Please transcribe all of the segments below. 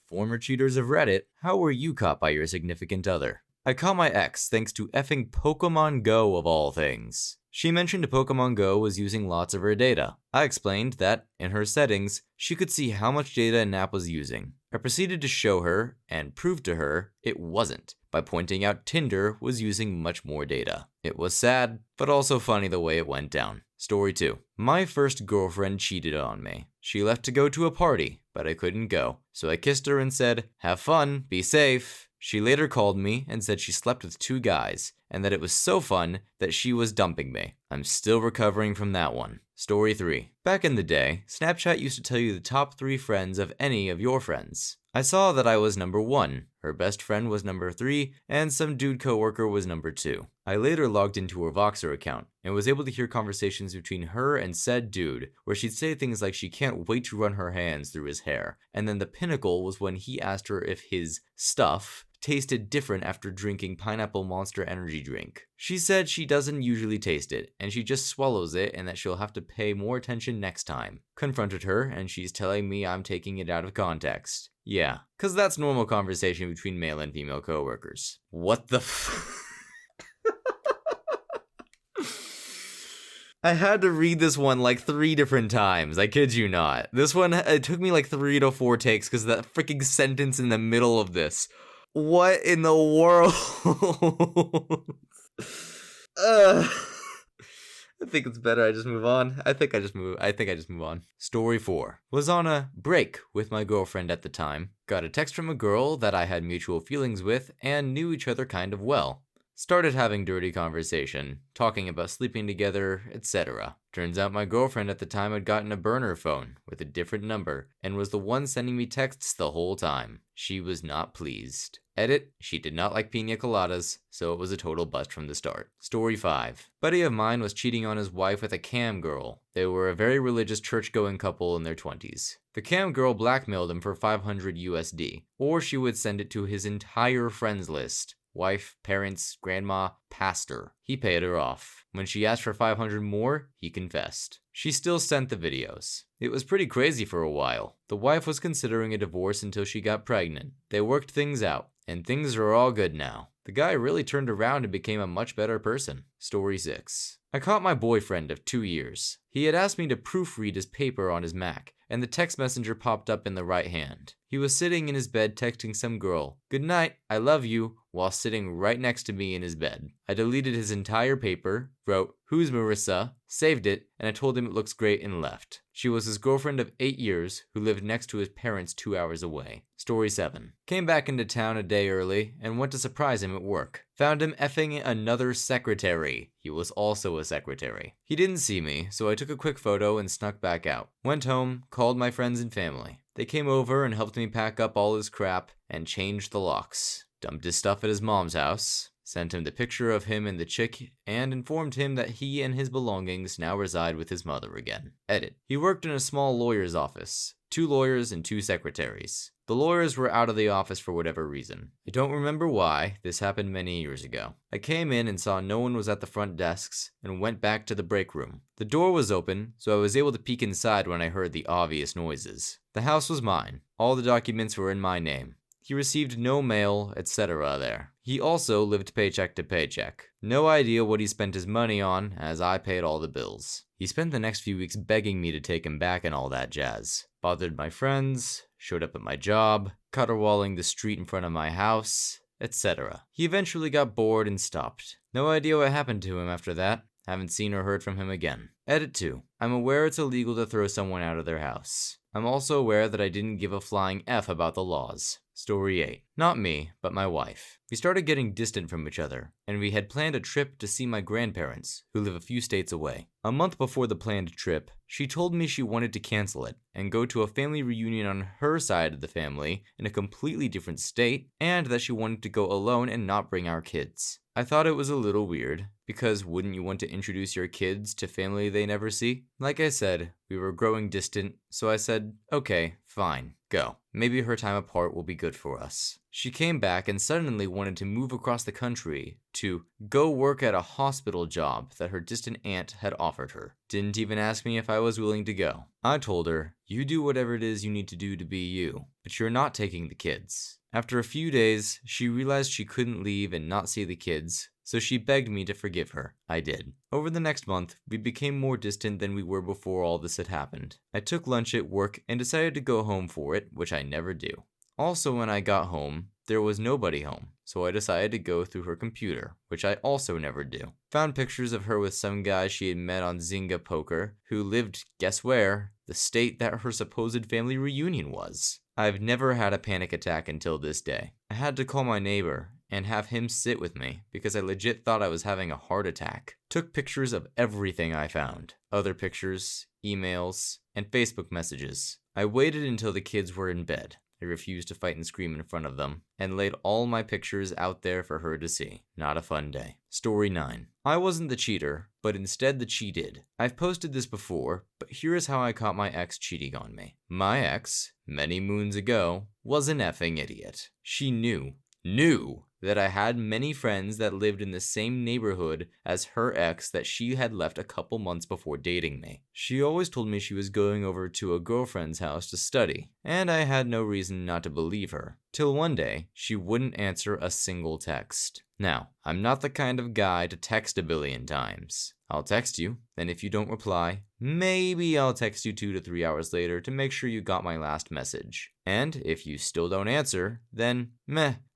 Former cheaters of Reddit, how were you caught by your significant other? I caught my ex thanks to effing Pokemon Go of all things. She mentioned Pokemon Go was using lots of her data. I explained that, in her settings, she could see how much data an app was using. I proceeded to show her, and prove to her, it wasn't, by pointing out Tinder was using much more data. It was sad, but also funny the way it went down. Story 2. My first girlfriend cheated on me. She left to go to a party, but I couldn't go. So I kissed her and said, "Have fun, be safe." She later called me and said she slept with 2 guys, and that it was so fun that she was dumping me. I'm still recovering from that one. Story 3. Back in the day, Snapchat used to tell you the top 3 friends of any of your friends. I saw that I was number 1, her best friend was number 3, and some dude coworker was number 2. I later logged into her Voxer account, and was able to hear conversations between her and said dude, where she'd say things like she can't wait to run her hands through his hair, and then the pinnacle was when he asked her if his stuff tasted different after drinking pineapple Monster energy drink. She said she doesn't usually taste it, and she just swallows it and that she'll have to pay more attention next time. Confronted her, and she's telling me I'm taking it out of context. Yeah, cause that's normal conversation between male and female coworkers. What the I had to read this one like 3 different times, I kid you not. This one, it took me like 3 to 4 takes because of that freaking sentence in the middle of this. What in the world? I think it's better I just move on. I think I just move on. Story 4. Was on a break with my girlfriend at the time. Got a text from a girl that I had mutual feelings with and knew each other kind of well. Started having dirty conversation, talking about sleeping together, etc. Turns out my girlfriend at the time had gotten a burner phone with a different number and was the one sending me texts the whole time. She was not pleased. Edit, she did not like pina coladas, so it was a total bust from the start. Story 5. Buddy of mine was cheating on his wife with a cam girl. They were a very religious church-going couple in their 20s. The cam girl blackmailed him for 500 USD, or she would send it to his entire friends list. Wife, parents, grandma, pastor. He paid her off. When she asked for 500 more, he confessed. She still sent the videos. It was pretty crazy for a while. The wife was considering a divorce until she got pregnant. They worked things out, and things are all good now. The guy really turned around and became a much better person. Story 6. I caught my boyfriend of 2 years. He had asked me to proofread his paper on his Mac, and the text messenger popped up in the right hand. He was sitting in his bed texting some girl, "Good night, I love you," while sitting right next to me in his bed. I deleted his entire paper, wrote, "Who's Marissa?" saved it, and I told him it looks great and left. She was his girlfriend of 8 years who lived next to his parents 2 hours away. Story 7. Came back into town a day early and went to surprise him at work. Found him effing another secretary. He was also a secretary. He didn't see me, so I took a quick photo and snuck back out. Went home, called my friends and family. They came over and helped me pack up all his crap and change the locks. Dumped his stuff at his mom's house. Sent him the picture of him and the chick, and informed him that he and his belongings now reside with his mother again. Edit. He worked in a small lawyer's office. 2 lawyers and 2 secretaries. The lawyers were out of the office for whatever reason. I don't remember why, this happened many years ago. I came in and saw no one was at the front desks, and went back to the break room. The door was open, so I was able to peek inside when I heard the obvious noises. The house was mine. All the documents were in my name. He received no mail, etc. there. He also lived paycheck to paycheck. No idea what he spent his money on, as I paid all the bills. He spent the next few weeks begging me to take him back and all that jazz. Bothered my friends, showed up at my job, caterwauling the street in front of my house, etc. He eventually got bored and stopped. No idea what happened to him after that. Haven't seen or heard from him again. Edit 2. I'm aware it's illegal to throw someone out of their house. I'm also aware that I didn't give a flying F about the laws. Story 8. Not me, but my wife. We started getting distant from each other, and we had planned a trip to see my grandparents, who live a few states away. A month before the planned trip, she told me she wanted to cancel it, and go to a family reunion on her side of the family in a completely different state, and that she wanted to go alone and not bring our kids. I thought it was a little weird, because wouldn't you want to introduce your kids to family they never see? Like I said, we were growing distant, so I said, okay, fine, go. Maybe her time apart will be good for us. She came back and suddenly wanted to move across the country to go work at a hospital job that her distant aunt had offered her. Didn't even ask me if I was willing to go. I told her, you do whatever it is you need to do to be you, but you're not taking the kids. After a few days, she realized she couldn't leave and not see the kids, so she begged me to forgive her. I did. Over the next month, we became more distant than we were before all this had happened. I took lunch at work and decided to go home for it, which I never do. Also, when I got home, there was nobody home, so I decided to go through her computer, which I also never do. Found pictures of her with some guy she had met on Zynga Poker, who lived, guess where? The state that her supposed family reunion was. I've never had a panic attack until this day. I had to call my neighbor and have him sit with me because I legit thought I was having a heart attack. Took pictures of everything I found. Other pictures, emails, and Facebook messages. I waited until the kids were in bed. I refused to fight and scream in front of them, and laid all my pictures out there for her to see. Not a fun day. Story 9. I wasn't the cheater, but instead the cheated. I've posted this before, but here is how I caught my ex cheating on me. My ex, many moons ago, was an effing idiot. She knew that I had many friends that lived in the same neighborhood as her ex that she had left a couple months before dating me. She always told me she was going over to a girlfriend's house to study, and I had no reason not to believe her. Till one day, she wouldn't answer a single text. Now, I'm not the kind of guy to text a billion times. I'll text you, then if you don't reply, maybe I'll text you 2 to 3 hours later to make sure you got my last message. And if you still don't answer, then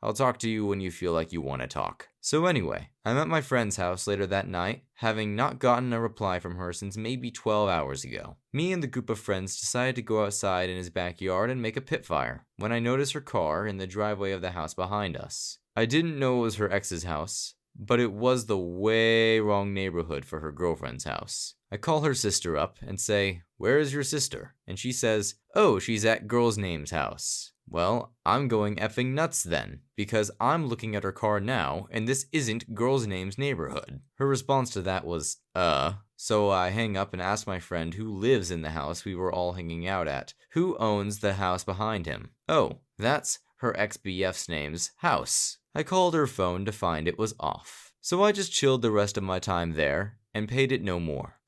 I'll talk to you when you feel like you want to talk. So anyway, I'm at my friend's house later that night, having not gotten a reply from her since maybe 12 hours ago. Me and the group of friends decided to go outside in his backyard and make a pit fire, when I noticed her car in the driveway of the house behind us. I didn't know it was her ex's house, but it was the way wrong neighborhood for her girlfriend's house. I call her sister up and say, "Where is your sister?" And she says, "Oh, she's at girl's name's house." Well, I'm going effing nuts then, because I'm looking at her car now, and this isn't girl's name's neighborhood. Her response to that was, So I hang up and ask my friend who lives in the house we were all hanging out at, who owns the house behind him. Oh, that's her ex-BF's name's house. I called her phone to find it was off. So I just chilled the rest of my time there and paid it no more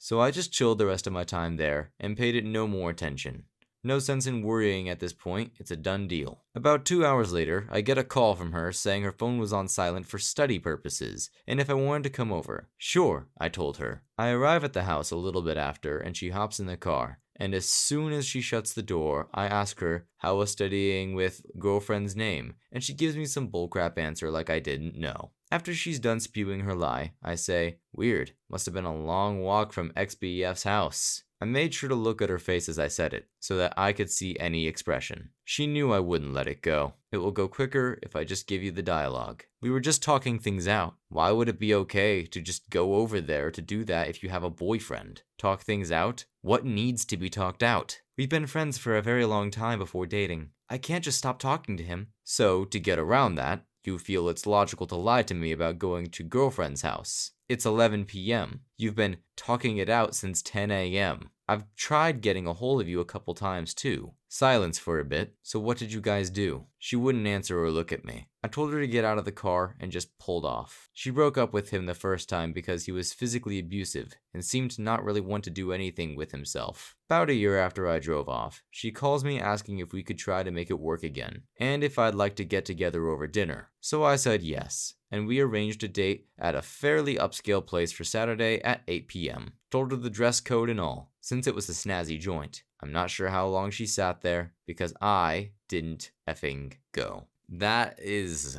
attention. No sense in worrying at this point, it's a done deal. About 2 hours later, I get a call from her saying her phone was on silent for study purposes, and if I wanted to come over. Sure, I told her. I arrive at the house a little bit after, and she hops in the car. And as soon as she shuts the door, I ask her how was studying with girlfriend's name, and she gives me some bullcrap answer like I didn't know. After she's done spewing her lie, I say, "Weird, must have been a long walk from XBEF's house." I made sure to look at her face as I said it, so that I could see any expression. She knew I wouldn't let it go. It will go quicker if I just give you the dialogue. We were just talking things out. Why would it be okay to just go over there to do that if you have a boyfriend? Talk things out? What needs to be talked out? We've been friends for a very long time before dating. I can't just stop talking to him. So, to get around that, you feel it's logical to lie to me about going to girlfriend's house. It's 11 p.m. You've been talking it out since 10 a.m. I've tried getting a hold of you a couple times too. Silence for a bit. So what did you guys do? She wouldn't answer or look at me. I told her to get out of the car and just pulled off. She broke up with him the first time because he was physically abusive and seemed to not really want to do anything with himself. About a year after I drove off, she calls me asking if we could try to make it work again, and if I'd like to get together over dinner. So I said yes, and we arranged a date at a fairly upscale place for Saturday at 8 p.m. Told her the dress code and all, since it was a snazzy joint. I'm not sure how long she sat there, because I didn't effing go. That is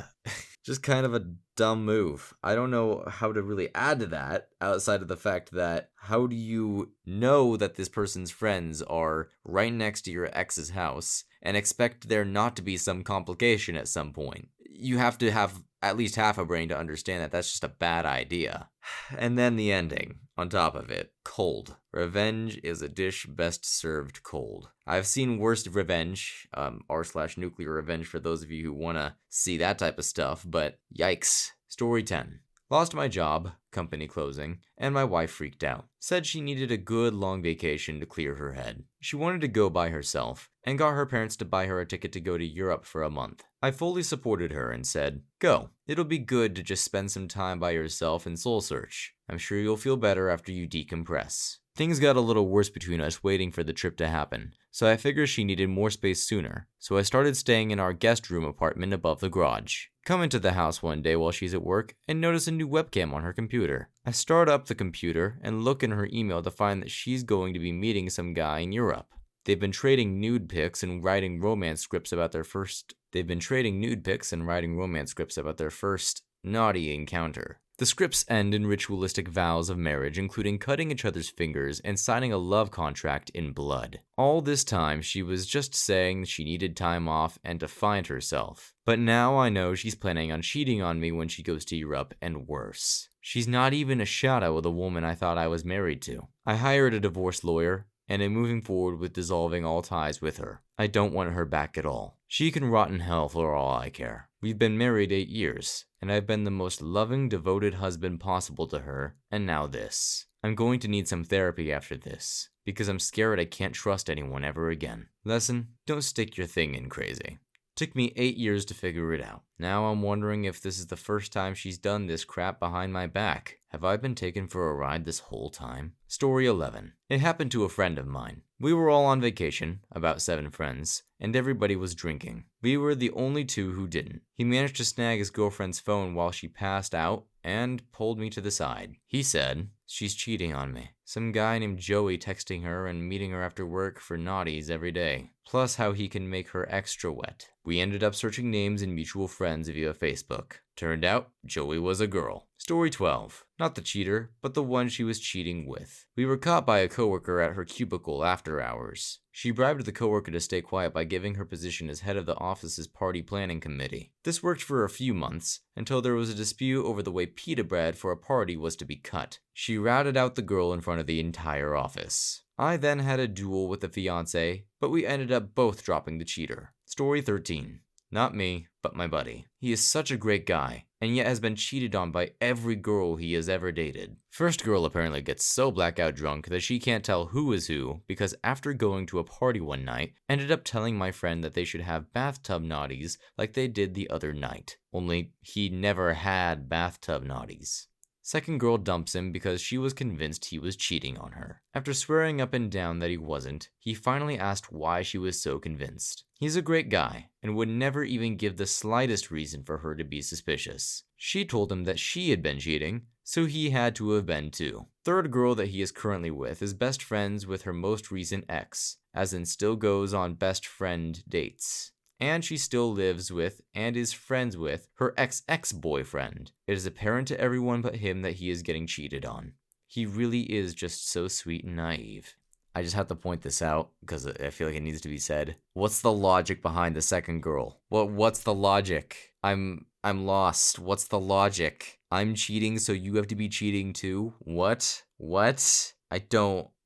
just kind of a dumb move. I don't know how to really add to that outside of the fact that how do you know that this person's friends are right next to your ex's house and expect there not to be some complication at some point? You have to have at least half a brain to understand that that's just a bad idea. And then the ending, on top of it, cold. Revenge is a dish best served cold. I've seen worse revenge, r/nuclear revenge for those of you who want to see that type of stuff, but yikes. Story 10. Lost my job, company closing, and my wife freaked out. Said she needed a good long vacation to clear her head. She wanted to go by herself, and got her parents to buy her a ticket to go to Europe for a month. I fully supported her and said, "Go. It'll be good to just spend some time by yourself and soul search. I'm sure you'll feel better after you decompress." Things got a little worse between us waiting for the trip to happen, so I figured she needed more space sooner, so I started staying in our guest room apartment above the garage. Come into the house one day while she's at work and notice a new webcam on her computer. I start up the computer and look in her email to find that she's going to be meeting some guy in Europe. They've been trading nude pics and writing romance scripts about their first naughty encounter. The scripts end in ritualistic vows of marriage, including cutting each other's fingers and signing a love contract in blood. All this time, she was just saying she needed time off and to find herself. But now I know she's planning on cheating on me when she goes to Europe, and worse. She's not even a shadow of the woman I thought I was married to. I hired a divorce lawyer, and am moving forward with dissolving all ties with her. I don't want her back at all. She can rot in hell for all I care. We've been married 8 years, and I've been the most loving, devoted husband possible to her, and now this. I'm going to need some therapy after this, because I'm scared I can't trust anyone ever again. Lesson: don't stick your thing in crazy. Took me 8 years to figure it out. Now I'm wondering if this is the first time she's done this crap behind my back. Have I been taken for a ride this whole time? Story 11. It happened to a friend of mine. We were all on vacation, about 7 friends, and everybody was drinking. We were the only 2 who didn't. He managed to snag his girlfriend's phone while she passed out and pulled me to the side. He said, "She's cheating on me. Some guy named Joey texting her and meeting her after work for naughties every day. Plus how he can make her extra wet." We ended up searching names and mutual friends via Facebook. Turned out, Joey was a girl. Story 12. Not the cheater, but the one she was cheating with. We were caught by a coworker at her cubicle after hours. She bribed the coworker to stay quiet by giving her position as head of the office's party planning committee. This worked for a few months, until there was a dispute over the way pita bread for a party was to be cut. She routed out the girl in front of the entire office. I then had a duel with the fiancé, but we ended up both dropping the cheater. Story 13. Not me, but my buddy. He is such a great guy, and yet has been cheated on by every girl he has ever dated. First girl apparently gets so blackout drunk that she can't tell who is who, because after going to a party one night, ended up telling my friend that they should have bathtub naughties like they did the other night. Only he never had bathtub naughties. Second girl dumps him because she was convinced he was cheating on her. After swearing up and down that he wasn't, he finally asked why she was so convinced. He's a great guy, and would never even give the slightest reason for her to be suspicious. She told him that she had been cheating, so he had to have been too. Third girl that he is currently with is best friends with her most recent ex, as in still goes on best friend dates. And she still lives with and is friends with her ex-boyfriend. It is apparent to everyone but him that he is getting cheated on. He really is just so sweet and naive. I just have to point this out because I feel like it needs to be said. What's the logic behind the second girl? What's the logic? I'm lost. What's the logic? I'm cheating, so you have to be cheating too? What?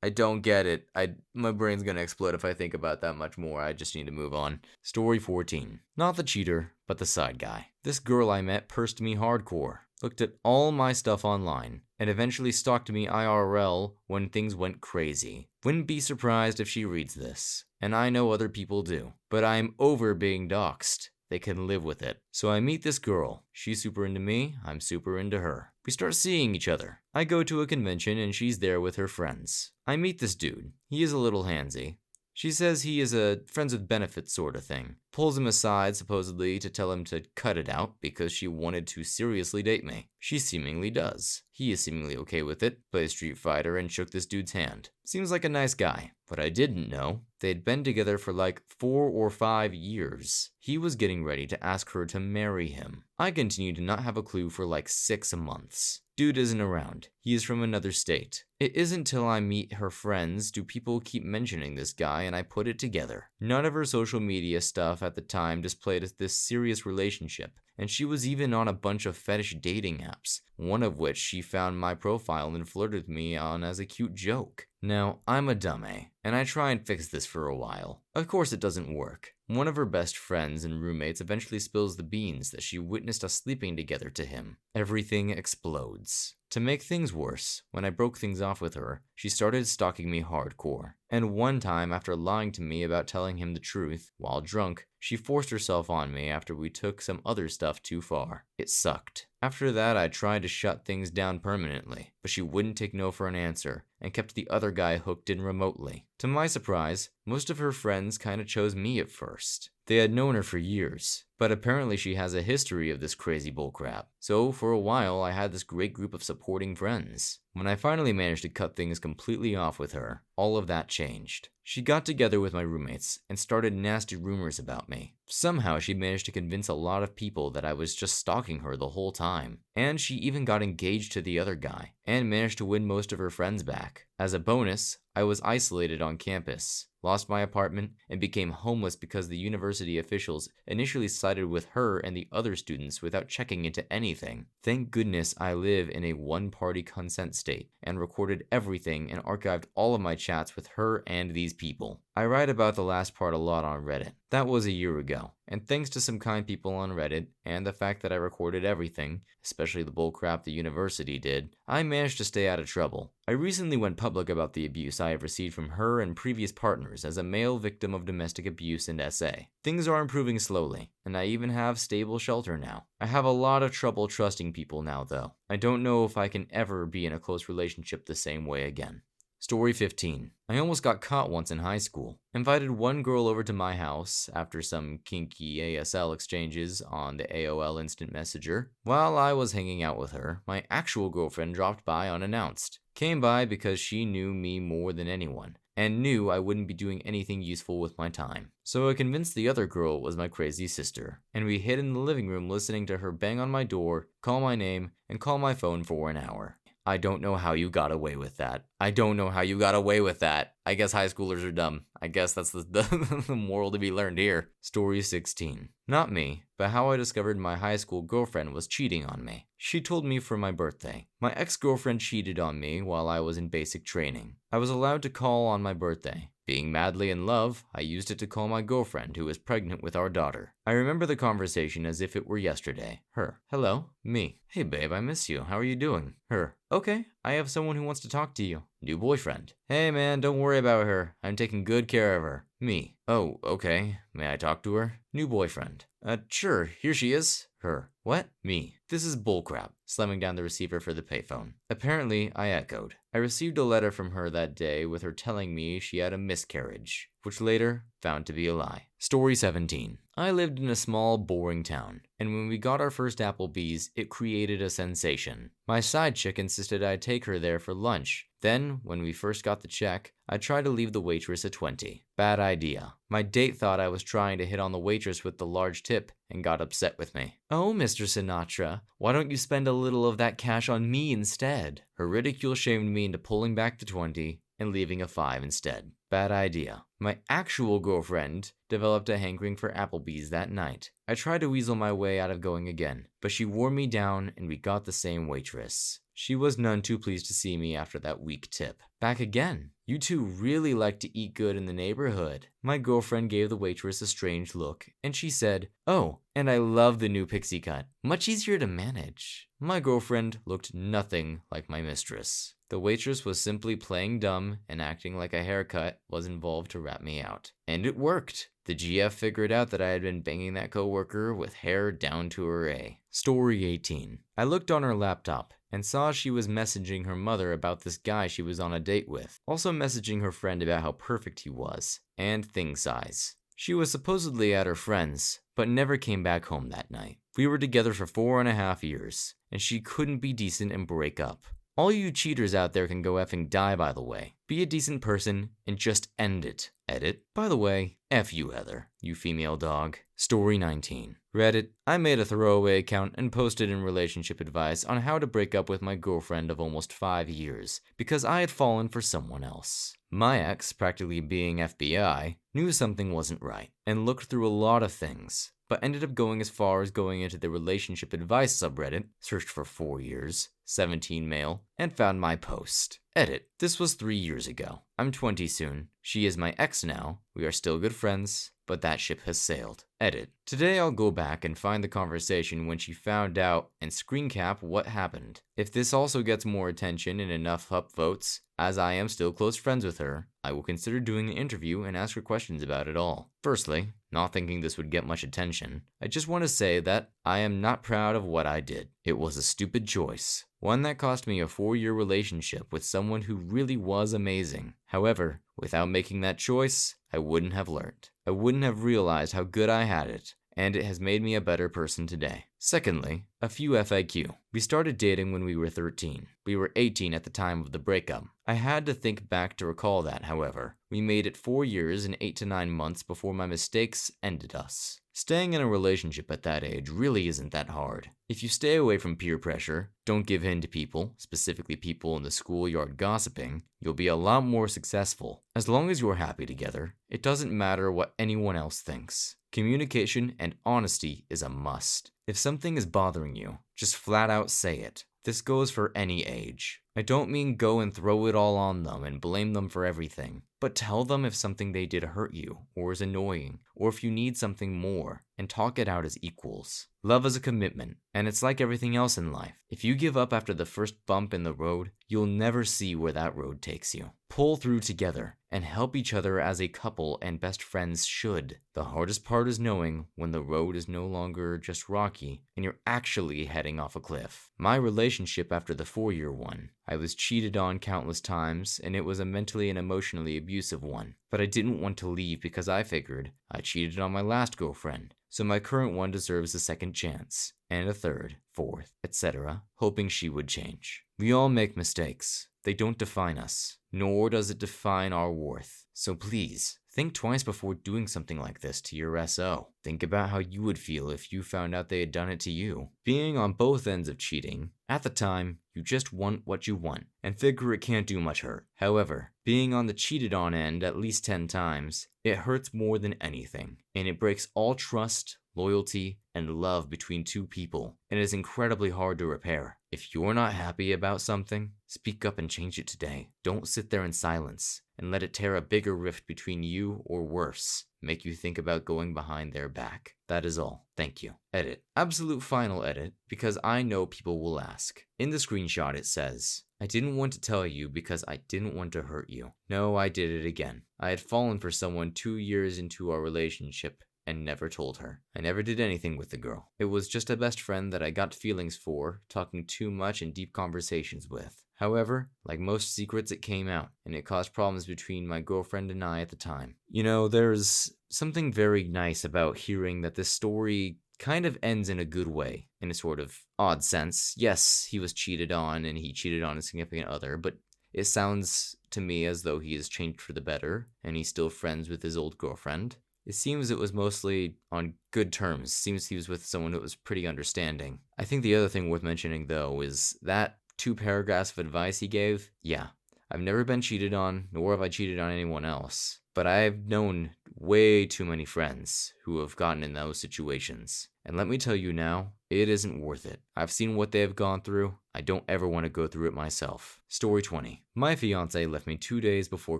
I don't get it. My brain's gonna explode if I think about that much more. I just need to move on. Story 14. Not the cheater, but the side guy. This girl I met pursed me hardcore, looked at all my stuff online, and eventually stalked me IRL when things went crazy. Wouldn't be surprised if she reads this, and I know other people do, but I'm over being doxxed. They can live with it. So I meet this girl. She's super into me, I'm super into her. We start seeing each other. I go to a convention and she's there with her friends. I meet this dude. He is a little handsy. She says he is a friends with benefits sort of thing. Pulls him aside supposedly to tell him to cut it out because she wanted to seriously date me. She seemingly does. He is seemingly okay with it, plays Street Fighter and shook this dude's hand. Seems like a nice guy. But I didn't know they'd been together for like 4 or 5 years. He was getting ready to ask her to marry him. I continued to not have a clue for like 6 months. Dude isn't around. He is from another state. It isn't till I meet her friends do people keep mentioning this guy and I put it together. None of her social media stuff at the time displayed this serious relationship, and she was even on a bunch of fetish dating apps, one of which she found my profile and flirted with me on as a cute joke. Now, I'm a dummy, and I try and fix this for a while. Of course it doesn't work. One of her best friends and roommates eventually spills the beans that she witnessed us sleeping together to him. Everything explodes. To make things worse, when I broke things off with her, she started stalking me hardcore. And one time, after lying to me about telling him the truth, while drunk, she forced herself on me after we took some other stuff too far. It sucked. After that, I tried to shut things down permanently, but she wouldn't take no for an answer, and kept the other guy hooked in remotely. To my surprise, most of her friends kinda chose me at first. They had known her for years, but apparently she has a history of this crazy bullcrap. So for a while, I had this great group of supporting friends. When I finally managed to cut things completely off with her, all of that changed. She got together with my roommates and started nasty rumors about me. Somehow she managed to convince a lot of people that I was just stalking her the whole time. And she even got engaged to the other guy, and managed to win most of her friends back. As a bonus, I was isolated on campus, lost my apartment, and became homeless because the university officials initially sided with her and the other students without checking into anything. Thank goodness I live in a one-party consent state, and recorded everything and archived all of my chats with her and these people. I write about the last part a lot on Reddit. That was a year ago, and thanks to some kind people on Reddit, and the fact that I recorded everything, especially the bullcrap the university did, I managed to stay out of trouble. I recently went public about the abuse I have received from her and previous partners as a male victim of domestic abuse and SA. Things are improving slowly, and I even have stable shelter now. I have a lot of trouble trusting people now though. I don't know if I can ever be in a close relationship the same way again. Story 15. I almost got caught once in high school. Invited one girl over to my house after some kinky ASL exchanges on the AOL Instant Messenger. While I was hanging out with her, my actual girlfriend dropped by unannounced. Came by because she knew me more than anyone, and knew I wouldn't be doing anything useful with my time. So I convinced the other girl was my crazy sister, and we hid in the living room listening to her bang on my door, call my name, and call my phone for an hour. I don't know how you got away with that. I don't know how you got away with that. I guess high schoolers are dumb. I guess that's the moral to be learned here. Story 16. Not me, but how I discovered my high school girlfriend was cheating on me. She told me for my birthday. My ex-girlfriend cheated on me while I was in basic training. I was allowed to call on my birthday. Being madly in love, I used it to call my girlfriend who was pregnant with our daughter. I remember the conversation as if it were yesterday. Her. Hello. Me. Hey babe, I miss you. How are you doing? Her. Okay, I have someone who wants to talk to you. New boyfriend. Hey man, don't worry about her. I'm taking good care of her. Me. Oh, okay. May I talk to her? New boyfriend. Sure, here she is. Her. What? Me. This is bullcrap. Slamming down the receiver for the payphone. Apparently, I echoed. I received a letter from her that day with her telling me she had a miscarriage, which later found to be a lie. Story 17. I lived in a small, boring town, and when we got our first Applebee's, it created a sensation. My side chick insisted I take her there for lunch. Then, when we first got the check, I tried to leave the waitress a 20. Bad idea. My date thought I was trying to hit on the waitress with the large tip and got upset with me. Oh, Mr. Sinatra, why don't you spend a little of that cash on me instead? Her ridicule shamed me into pulling back the 20 and leaving a 5 instead. Bad idea. My actual girlfriend developed a hankering for Applebee's that night. I tried to weasel my way out of going again, but she wore me down and we got the same waitress. She was none too pleased to see me after that weak tip. Back again. You two really like to eat good in the neighborhood. My girlfriend gave the waitress a strange look, and she said, oh, and I love the new pixie cut. Much easier to manage. My girlfriend looked nothing like my mistress. The waitress was simply playing dumb and acting like a haircut was involved to rat me out. And it worked. The GF figured out that I had been banging that coworker with hair down to her A. Story 18. I looked on her laptop and saw she was messaging her mother about this guy she was on a date with, also messaging her friend about how perfect he was, and thing size. She was supposedly at her friend's, but never came back home that night. We were together for 4.5 years, and she couldn't be decent and break up. All you cheaters out there can go effing die, by the way. Be a decent person and just end it. Edit. By the way, F you, Heather, you female dog. Story 19. Reddit. I made a throwaway account and posted in relationship advice on how to break up with my girlfriend of almost 5 years because I had fallen for someone else. My ex, practically being FBI, knew something wasn't right and looked through a lot of things, but ended up going as far as going into the relationship advice subreddit, searched for 4 years, 17 male, and found my post. Edit. This was 3 years ago. I'm 20 soon. She is my ex now. We are still good friends, but that ship has sailed. Edit. Today I'll go back and find the conversation when she found out and screen cap what happened. If this also gets more attention and enough upvotes, as I am still close friends with her, I will consider doing an interview and ask her questions about it all. Firstly, not thinking this would get much attention, I just want to say that I am not proud of what I did. It was a stupid choice. One that cost me a 4-year relationship with someone who really was amazing. However, without making that choice, I wouldn't have learned. I wouldn't have realized how good I had it, and it has made me a better person today. Secondly, a few FAQ. We started dating when we were 13. We were 18 at the time of the breakup. I had to think back to recall that, however. We made it 4 years and 8 to 9 months before my mistakes ended us. Staying in a relationship at that age really isn't that hard. If you stay away from peer pressure, don't give in to people, specifically people in the schoolyard gossiping, you'll be a lot more successful. As long as you're happy together, it doesn't matter what anyone else thinks. Communication and honesty is a must. If something is bothering you, just flat out say it. This goes for any age. I don't mean go and throw it all on them and blame them for everything, but tell them if something they did hurt you, or is annoying, or if you need something more, and talk it out as equals. Love is a commitment, and it's like everything else in life. If you give up after the first bump in the road, you'll never see where that road takes you. Pull through together, and help each other as a couple and best friends should. The hardest part is knowing when the road is no longer just rocky, and you're actually heading off a cliff. My relationship after the 4-year one, I was cheated on countless times, and it was a mentally and emotionally abusive one. But I didn't want to leave because I figured I cheated on my last girlfriend, so my current one deserves a second chance, and a third, fourth, etc., hoping she would change. We all make mistakes. They don't define us, nor does it define our worth. So please, think twice before doing something like this to your SO. Think about how you would feel if you found out they had done it to you. Being on both ends of cheating, at the time, you just want what you want, and figure it can't do much hurt. However, being on the cheated on end at least 10 times, it hurts more than anything, and it breaks all trust, loyalty, and love between two people, and is incredibly hard to repair. If you're not happy about something, speak up and change it today. Don't sit there in silence and let it tear a bigger rift between you, or worse, make you think about going behind their back. That is all. Thank you. Edit. Absolute final edit, because I know people will ask. In the screenshot it says, I didn't want to tell you because I didn't want to hurt you. No, I did it again. I had fallen for someone 2 years into our relationship and never told her. I never did anything with the girl. It was just a best friend that I got feelings for, talking too much and deep conversations with. However, like most secrets, it came out, and it caused problems between my girlfriend and I at the time. You know, there's something very nice about hearing that this story kind of ends in a good way, in a sort of odd sense. Yes, he was cheated on, and he cheated on a significant other, but it sounds to me as though he has changed for the better, and he's still friends with his old girlfriend. It seems it was mostly on good terms. Seems he was with someone who was pretty understanding. I think the other thing worth mentioning, though, is that 2 paragraphs of advice he gave. Yeah, I've never been cheated on, nor have I cheated on anyone else. But I've known way too many friends who have gotten in those situations. And let me tell you now, it isn't worth it. I've seen what they have gone through. I don't ever want to go through it myself. Story 20. My fiance left me 2 days before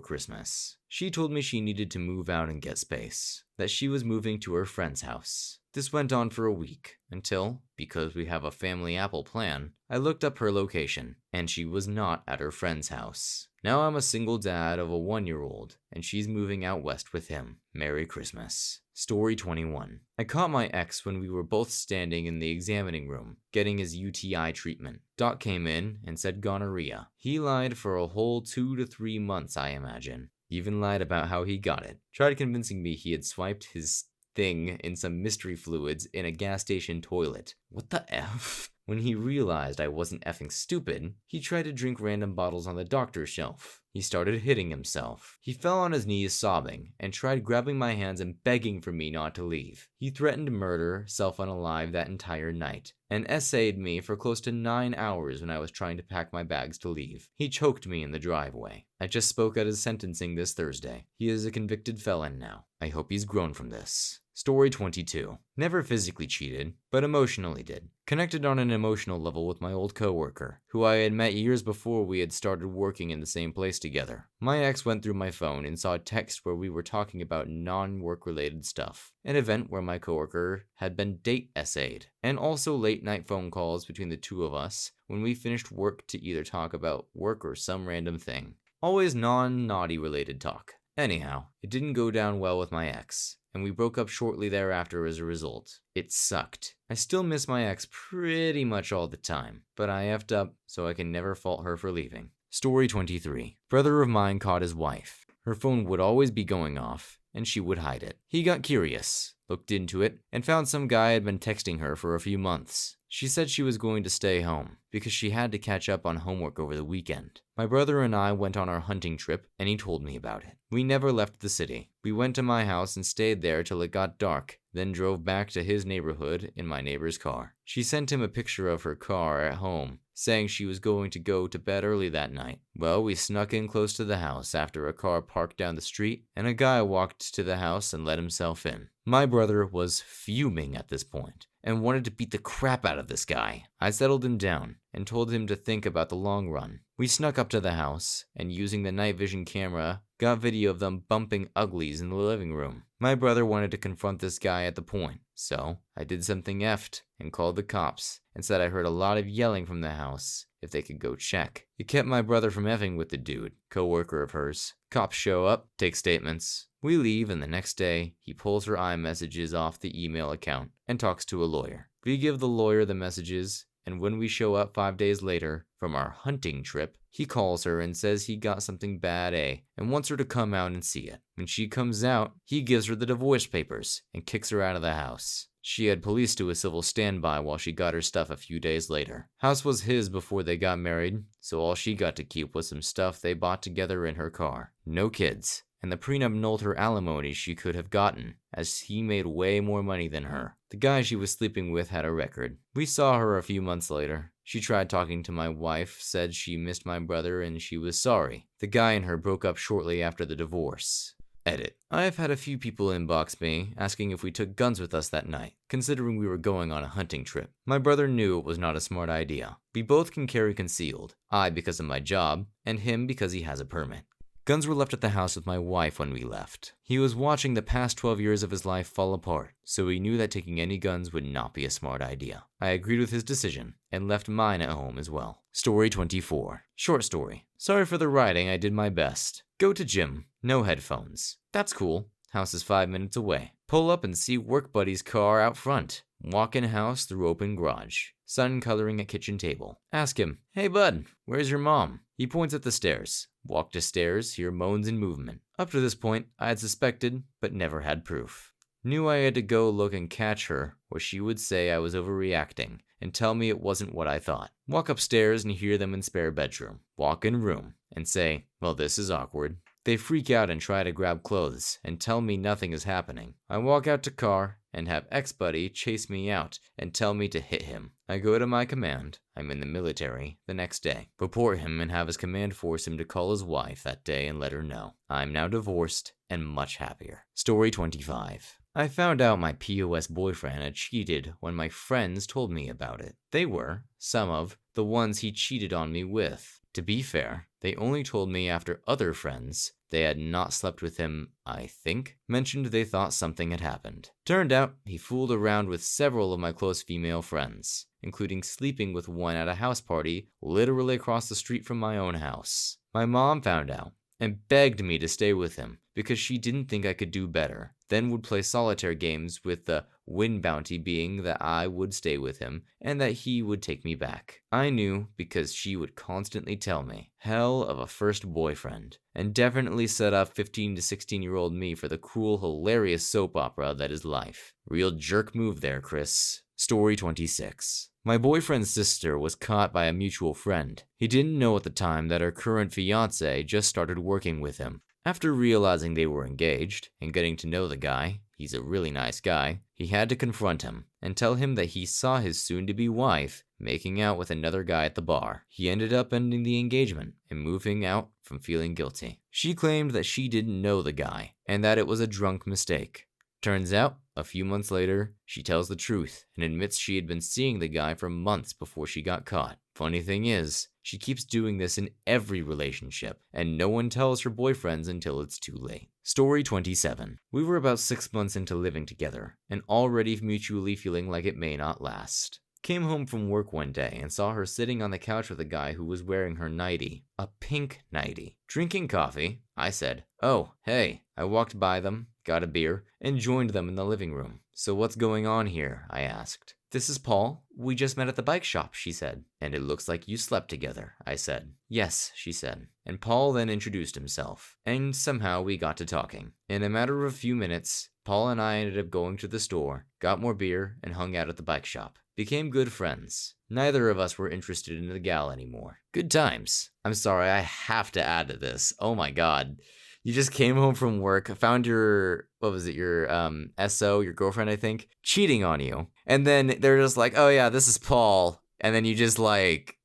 Christmas. She told me she needed to move out and get space, that she was moving to her friend's house. This went on for a week, until, because we have a family Apple plan, I looked up her location, and she was not at her friend's house. Now I'm a single dad of a 1-year-old, and she's moving out west with him. Merry Christmas. Story 21. I caught my ex when we were both standing in the examining room, getting his UTI treatment. Doc came in and said gonorrhea. He lied for a whole 2 to 3 months, I imagine. Even lied about how he got it. Tried convincing me he had swiped his thing in some mystery fluids in a gas station toilet. What the F? When he realized I wasn't effing stupid, he tried to drink random bottles on the doctor's shelf. He started hitting himself. He fell on his knees sobbing, and tried grabbing my hands and begging for me not to leave. He threatened murder, self-unalive that entire night, and essayed me for close to 9 hours when I was trying to pack my bags to leave. He choked me in the driveway. I just spoke at his sentencing this Thursday. He is a convicted felon now. I hope he's grown from this. Story 22. Never physically cheated, but emotionally did. Connected on an emotional level with my old coworker, who I had met years before we had started working in the same place together. My ex went through my phone and saw a text where we were talking about non-work related stuff, an event where my coworker had been date essayed, and also late night phone calls between the two of us when we finished work to either talk about work or some random thing. Always non-naughty related talk. Anyhow, it didn't go down well with my ex, and we broke up shortly thereafter as a result. It sucked. I still miss my ex pretty much all the time, but I effed up, so I can never fault her for leaving. Story 23. Brother of mine caught his wife. Her phone would always be going off, and she would hide it. He got curious, looked into it, and found some guy had been texting her for a few months. She said she was going to stay home, because she had to catch up on homework over the weekend. My brother and I went on our hunting trip, and he told me about it. We never left the city. We went to my house and stayed there till it got dark, then drove back to his neighborhood in my neighbor's car. She sent him a picture of her car at home, saying she was going to go to bed early that night. Well, we snuck in close to the house after a car parked down the street, and a guy walked to the house and let himself in. My brother was fuming at this point and wanted to beat the crap out of this guy. I settled him down and told him to think about the long run. We snuck up to the house and, using the night vision camera, got video of them bumping uglies in the living room. My brother wanted to confront this guy at the point, so I did something effed and called the cops and said I heard a lot of yelling from the house if they could go check. It kept my brother from effing with the dude, coworker of hers. Cops show up, take statements. We leave, and the next day, he pulls her iMessages off the email account and talks to a lawyer. We give the lawyer the messages, and when we show up 5 days later from our hunting trip, he calls her and says he got something bad and wants her to come out and see it. When she comes out, he gives her the divorce papers and kicks her out of the house. She had police do a civil standby while she got her stuff a few days later. House was his before they got married, so all she got to keep was some stuff they bought together in her car. No kids. And the prenup nulled her alimony she could have gotten, as he made way more money than her. The guy she was sleeping with had a record. We saw her a few months later. She tried talking to my wife, said she missed my brother and she was sorry. The guy and her broke up shortly after the divorce. Edit. I have had a few people inbox me asking if we took guns with us that night, considering we were going on a hunting trip. My brother knew it was not a smart idea. We both can carry concealed, I because of my job, and him because he has a permit. Guns were left at the house with my wife when we left. He was watching the past 12 years of his life fall apart, so he knew that taking any guns would not be a smart idea. I agreed with his decision, and left mine at home as well. Story 24. Short story. Sorry for the writing, I did my best. Go to gym. No headphones. That's cool. House is 5 minutes away. Pull up and see work buddy's car out front. Walk in house through open garage. Son coloring at kitchen table. Ask him, hey bud, where's your mom? He points at the stairs. Walk to stairs, hear moans and movement. Up to this point, I had suspected, but never had proof. Knew I had to go look and catch her, or she would say I was overreacting, and tell me it wasn't what I thought. Walk upstairs and hear them in spare bedroom. Walk in room, and say, well, this is awkward. They freak out and try to grab clothes, and tell me nothing is happening. I walk out to car, and have ex-buddy chase me out and tell me to hit him. I go to my command, I'm in the military, the next day. Report him and have his command force him to call his wife that day and let her know. I'm now divorced and much happier. Story 25. I found out my POS boyfriend had cheated when my friends told me about it. They were, some of, the ones he cheated on me with. To be fair, they only told me after other friends they had not slept with him, I think, mentioned they thought something had happened. Turned out, he fooled around with several of my close female friends, including sleeping with one at a house party literally across the street from my own house. My mom found out and begged me to stay with him because she didn't think I could do better, then would play solitaire games with the win bounty being that I would stay with him and that he would take me back. I knew because she would constantly tell me, hell of a first boyfriend, and definitely set up 15 to 16-year-old me for the cruel, hilarious soap opera that is life. Real jerk move there, Chris. Story 26. My boyfriend's sister was caught by a mutual friend. He didn't know at the time that her current fiancé just started working with him. After realizing they were engaged and getting to know the guy, he's a really nice guy, he had to confront him and tell him that he saw his soon-to-be wife making out with another guy at the bar. He ended up ending the engagement and moving out from feeling guilty. She claimed that she didn't know the guy and that it was a drunk mistake. Turns out, a few months later, she tells the truth and admits she had been seeing the guy for months before she got caught. Funny thing is, she keeps doing this in every relationship, and no one tells her boyfriends until it's too late. Story 27. We were about 6 months into living together, and already mutually feeling like it may not last. Came home from work one day and saw her sitting on the couch with a guy who was wearing her nightie, a pink nightie. Drinking coffee, I said, "Oh, hey." I walked by them, got a beer, and joined them in the living room. "So what's going on here?" I asked. "This is Paul. We just met at the bike shop," she said. "And it looks like you slept together," I said. "Yes," she said. And Paul then introduced himself, and somehow we got to talking. In a matter of a few minutes, Paul and I ended up going to the store, got more beer, and hung out at the bike shop. Became good friends. Neither of us were interested in the gal anymore. Good times. I'm sorry, I have to add to this. Oh my god. You just came home from work, found your, your SO, your girlfriend, I think, cheating on you. And then they're just like, "Oh yeah, this is Paul." And then you just like,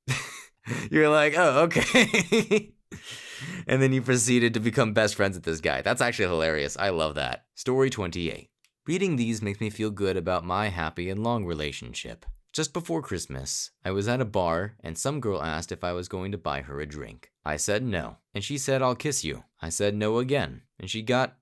you're like, "Oh, okay." And then you proceeded to become best friends with this guy. That's actually hilarious. I love that. Story 28. Reading these makes me feel good about my happy and long relationship. Just before Christmas, I was at a bar and some girl asked if I was going to buy her a drink. I said no, and she said, "I'll kiss you." I said no again, and she got,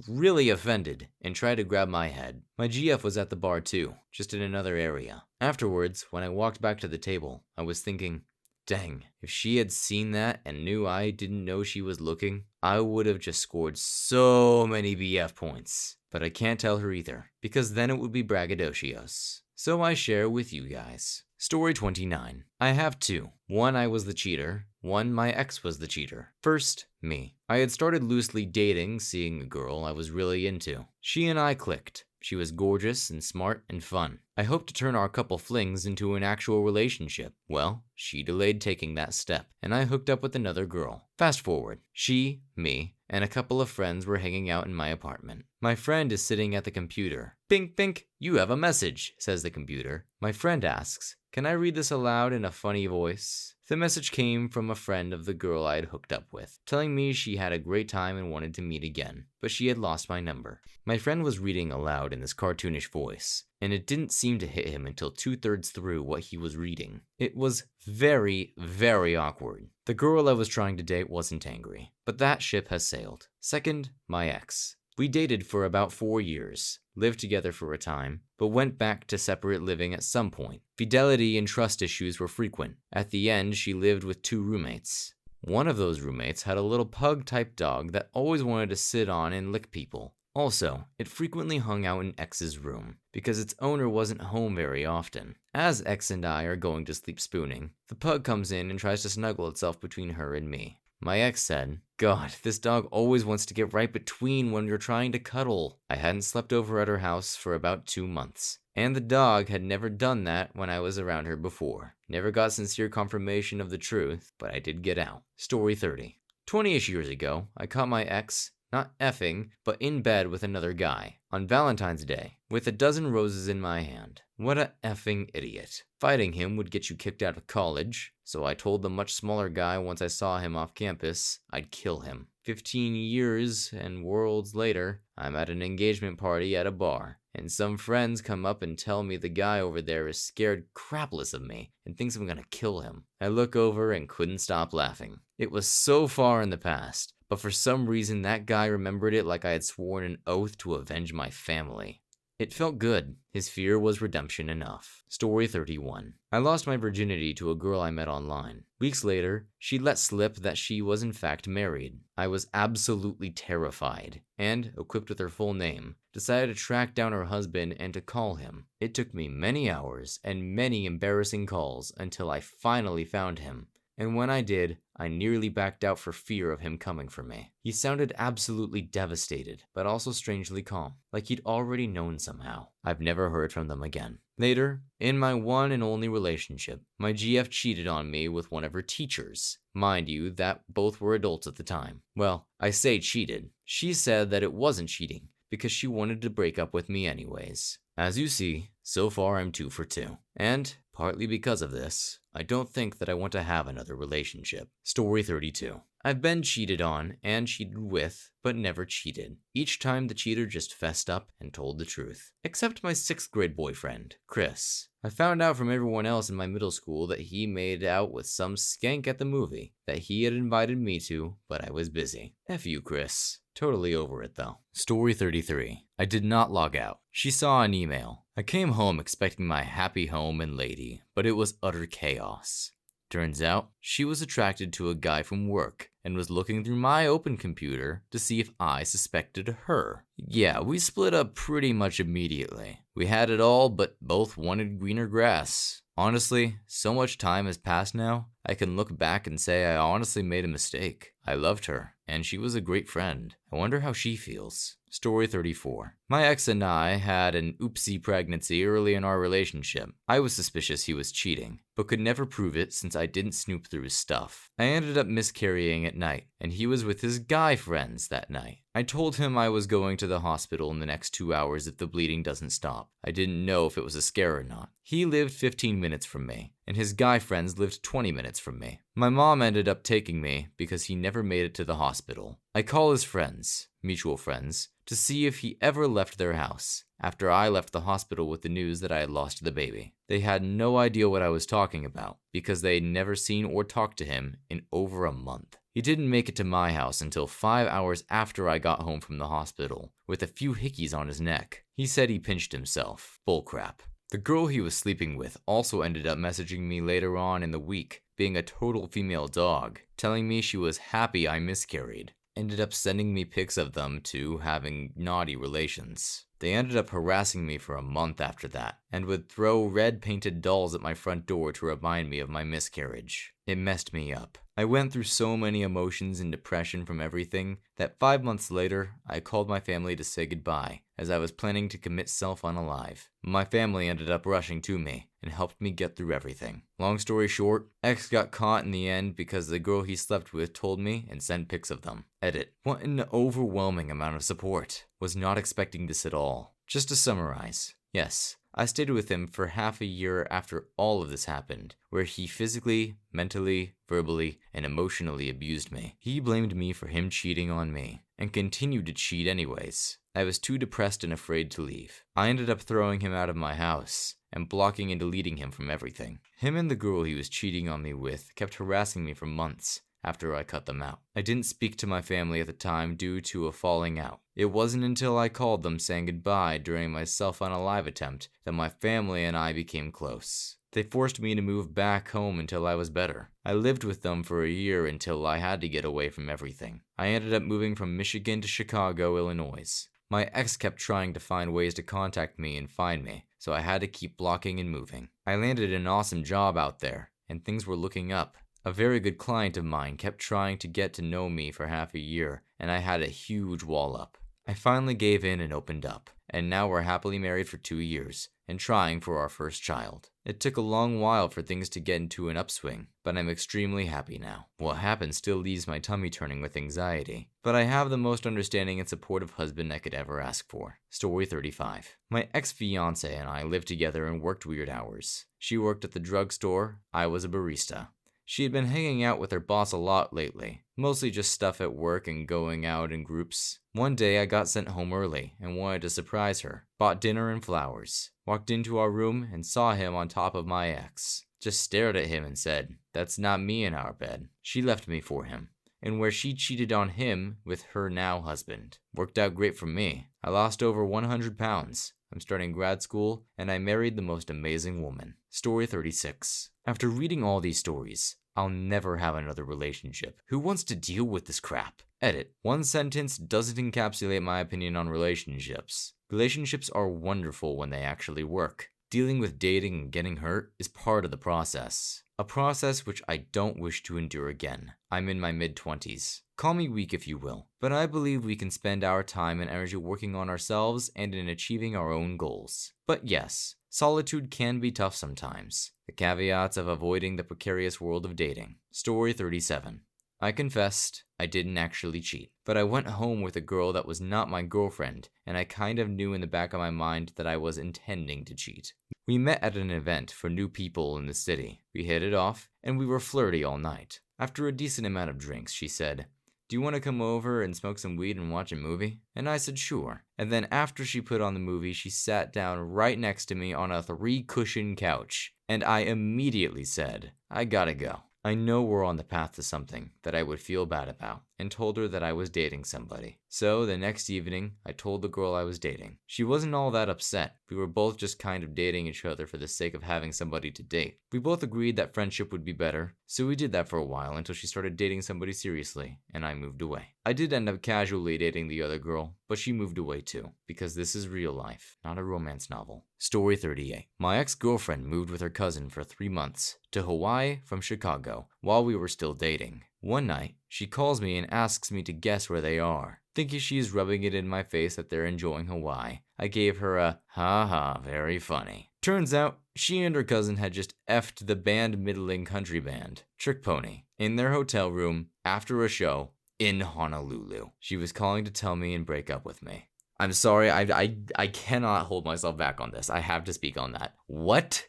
really offended and tried to grab my head. My GF was at the bar too, just in another area. Afterwards, when I walked back to the table, I was thinking, dang, if she had seen that and knew I didn't know she was looking, I would have just scored so many BF points. But I can't tell her either, because then it would be braggadocios. So I share with you guys. Story 29. I have two. One, I was the cheater. One, my ex was the cheater. First, me. I had started loosely dating, seeing a girl I was really into. She and I clicked. She was gorgeous and smart and fun. I hoped to turn our couple flings into an actual relationship. Well, she delayed taking that step, and I hooked up with another girl. Fast forward. She, me, and a couple of friends were hanging out in my apartment. My friend is sitting at the computer. "Pink, pink, you have a message," says the computer. My friend asks, "Can I read this aloud in a funny voice?" The message came from a friend of the girl I had hooked up with, telling me she had a great time and wanted to meet again, but she had lost my number. My friend was reading aloud in this cartoonish voice, and it didn't seem to hit him until 2/3 through what he was reading. It was very, very awkward. The girl I was trying to date wasn't angry, but that ship has sailed. Second, my ex. We dated for about 4 years, lived together for a time, but went back to separate living at some point. Fidelity and trust issues were frequent. At the end, she lived with 2 roommates. One of those roommates had a little pug-type dog that always wanted to sit on and lick people. Also, it frequently hung out in X's room, because its owner wasn't home very often. As X and I are going to sleep spooning, the pug comes in and tries to snuggle itself between her and me. My ex said, "God, this dog always wants to get right between when you're trying to cuddle." I hadn't slept over at her house for about 2 months, and the dog had never done that when I was around her before. Never got sincere confirmation of the truth, but I did get out. Story 30. 20-ish years ago, I caught my ex, not effing, but in bed with another guy, on Valentine's Day, with a dozen roses in my hand. What a effing idiot. Fighting him would get you kicked out of college, so I told the much smaller guy once I saw him off campus, I'd kill him. 15 years and worlds later, I'm at an engagement party at a bar, and some friends come up and tell me the guy over there is scared crapless of me and thinks I'm gonna kill him. I look over and couldn't stop laughing. It was so far in the past, but for some reason that guy remembered it like I had sworn an oath to avenge my family. It felt good. His fear was redemption enough. Story 31. I lost my virginity to a girl I met online. Weeks later, she let slip that she was in fact married. I was absolutely terrified, and, equipped with her full name, decided to track down her husband and to call him. It took me many hours and many embarrassing calls until I finally found him. And when I did, I nearly backed out for fear of him coming for me. He sounded absolutely devastated, but also strangely calm, like he'd already known somehow. I've never heard from them again. Later, in my one and only relationship, my GF cheated on me with one of her teachers. Mind you, that both were adults at the time. Well, I say cheated. She said that it wasn't cheating, because she wanted to break up with me anyways. As you see, so far I'm 2 for 2. And Partly because of this, I don't think that I want to have another relationship. Story 32. I've been cheated on and cheated with, but never cheated. Each time the cheater just fessed up and told the truth. Except my 6th grade boyfriend, Chris. I found out from everyone else in my middle school that he made out with some skank at the movie that he had invited me to, but I was busy. F you, Chris. Totally over it though. Story 33. I did not log out. She saw an email. I came home expecting my happy home and lady, but it was utter chaos. Turns out, she was attracted to a guy from work and was looking through my open computer to see if I suspected her. Yeah, we split up pretty much immediately. We had it all, but both wanted greener grass. Honestly, so much time has passed now, I can look back and say I honestly made a mistake. I loved her, and she was a great friend. I wonder how she feels. Story 34. My ex and I had an oopsie pregnancy early in our relationship. I was suspicious he was cheating, but could never prove it since I didn't snoop through his stuff. I ended up miscarrying at night, and he was with his guy friends that night. I told him I was going to the hospital in the next 2 hours if the bleeding doesn't stop. I didn't know if it was a scare or not. He lived 15 minutes from me, and his guy friends lived 20 minutes from me. My mom ended up taking me because he never made it to the hospital. I call his friends, mutual friends, to see if he ever left their house after I left the hospital with the news that I had lost the baby. They had no idea what I was talking about because they had never seen or talked to him in over a month. He didn't make it to my house until 5 hours after I got home from the hospital with a few hickeys on his neck. He said he pinched himself. Bullcrap. The girl he was sleeping with also ended up messaging me later on in the week, being a total female dog, telling me she was happy I miscarried. Ended up sending me pics of them two having naughty relations. They ended up harassing me for a month after that, and would throw red painted dolls at my front door to remind me of my miscarriage. It messed me up. I went through so many emotions and depression from everything that 5 months later, I called my family to say goodbye, as I was planning to commit self-unalive. My family ended up rushing to me and helped me get through everything. Long story short, X got caught in the end because the girl he slept with told me and sent pics of them. Edit. What an overwhelming amount of support. Was not expecting this at all. Just to summarize, yes, I stayed with him for half a year after all of this happened, where he physically, mentally, verbally, and emotionally abused me. He blamed me for him cheating on me, and continued to cheat anyways. I was too depressed and afraid to leave. I ended up throwing him out of my house, and blocking and deleting him from everything. Him and the girl he was cheating on me with kept harassing me for months after I cut them out. I didn't speak to my family at the time due to a falling out. It wasn't until I called them saying goodbye during my self-unalive attempt that my family and I became close. They forced me to move back home until I was better. I lived with them for a year until I had to get away from everything. I ended up moving from Michigan to Chicago, Illinois. My ex kept trying to find ways to contact me and find me, so I had to keep blocking and moving. I landed an awesome job out there, and things were looking up. A very good client of mine kept trying to get to know me for half a year, and I had a huge wall up. I finally gave in and opened up, and now we're happily married for 2 years, and trying for our first child. It took a long while for things to get into an upswing, but I'm extremely happy now. What happened still leaves my tummy turning with anxiety, but I have the most understanding and supportive husband I could ever ask for. Story 35. My ex-fiance and I lived together and worked weird hours. She worked at the drugstore, I was a barista. She had been hanging out with her boss a lot lately, mostly just stuff at work and going out in groups. One day I got sent home early and wanted to surprise her. Bought dinner and flowers. Walked into our room and saw him on top of my ex. Just stared at him and said, "That's not me in our bed." She left me for him, and where she cheated on him with her now husband. Worked out great for me. I lost over 100 pounds. I'm starting grad school, and I married the most amazing woman. Story 36. After reading all these stories, I'll never have another relationship. Who wants to deal with this crap? Edit. One sentence doesn't encapsulate my opinion on relationships. Relationships are wonderful when they actually work. Dealing with dating and getting hurt is part of the process. A process which I don't wish to endure again. I'm in my mid-20s. Call me weak if you will, but I believe we can spend our time and energy working on ourselves and in achieving our own goals. But yes, solitude can be tough sometimes. The caveats of avoiding the precarious world of dating. Story 37. I confessed I didn't actually cheat, but I went home with a girl that was not my girlfriend, and I kind of knew in the back of my mind that I was intending to cheat. We met at an event for new people in the city. We hit it off, and we were flirty all night. After a decent amount of drinks, she said, "Do you want to come over and smoke some weed and watch a movie?" And I said sure. And then after she put on the movie, she sat down right next to me on a 3-cushion couch. And I immediately said, "I gotta go. I know we're on the path to something that I would feel bad about," and told her that I was dating somebody. So the next evening, I told the girl I was dating. She wasn't all that upset. We were both just kind of dating each other for the sake of having somebody to date. We both agreed that friendship would be better, so we did that for a while until she started dating somebody seriously, and I moved away. I did end up casually dating the other girl, but she moved away too, because this is real life, not a romance novel. Story 38. My ex-girlfriend moved with her cousin for 3 months to Hawaii from Chicago while we were still dating. One night, she calls me and asks me to guess where they are. Thinking she's rubbing it in my face that they're enjoying Hawaii, I gave her a "ha ha, very funny." Turns out, she and her cousin had just effed the band middling country band, Trick Pony, in their hotel room after a show in Honolulu. She was calling to tell me and break up with me. I'm sorry, I cannot hold myself back on this. I have to speak on that. What?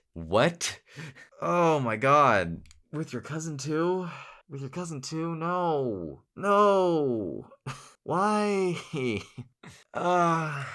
Oh my god. With your cousin too? With your cousin too? No. Why? I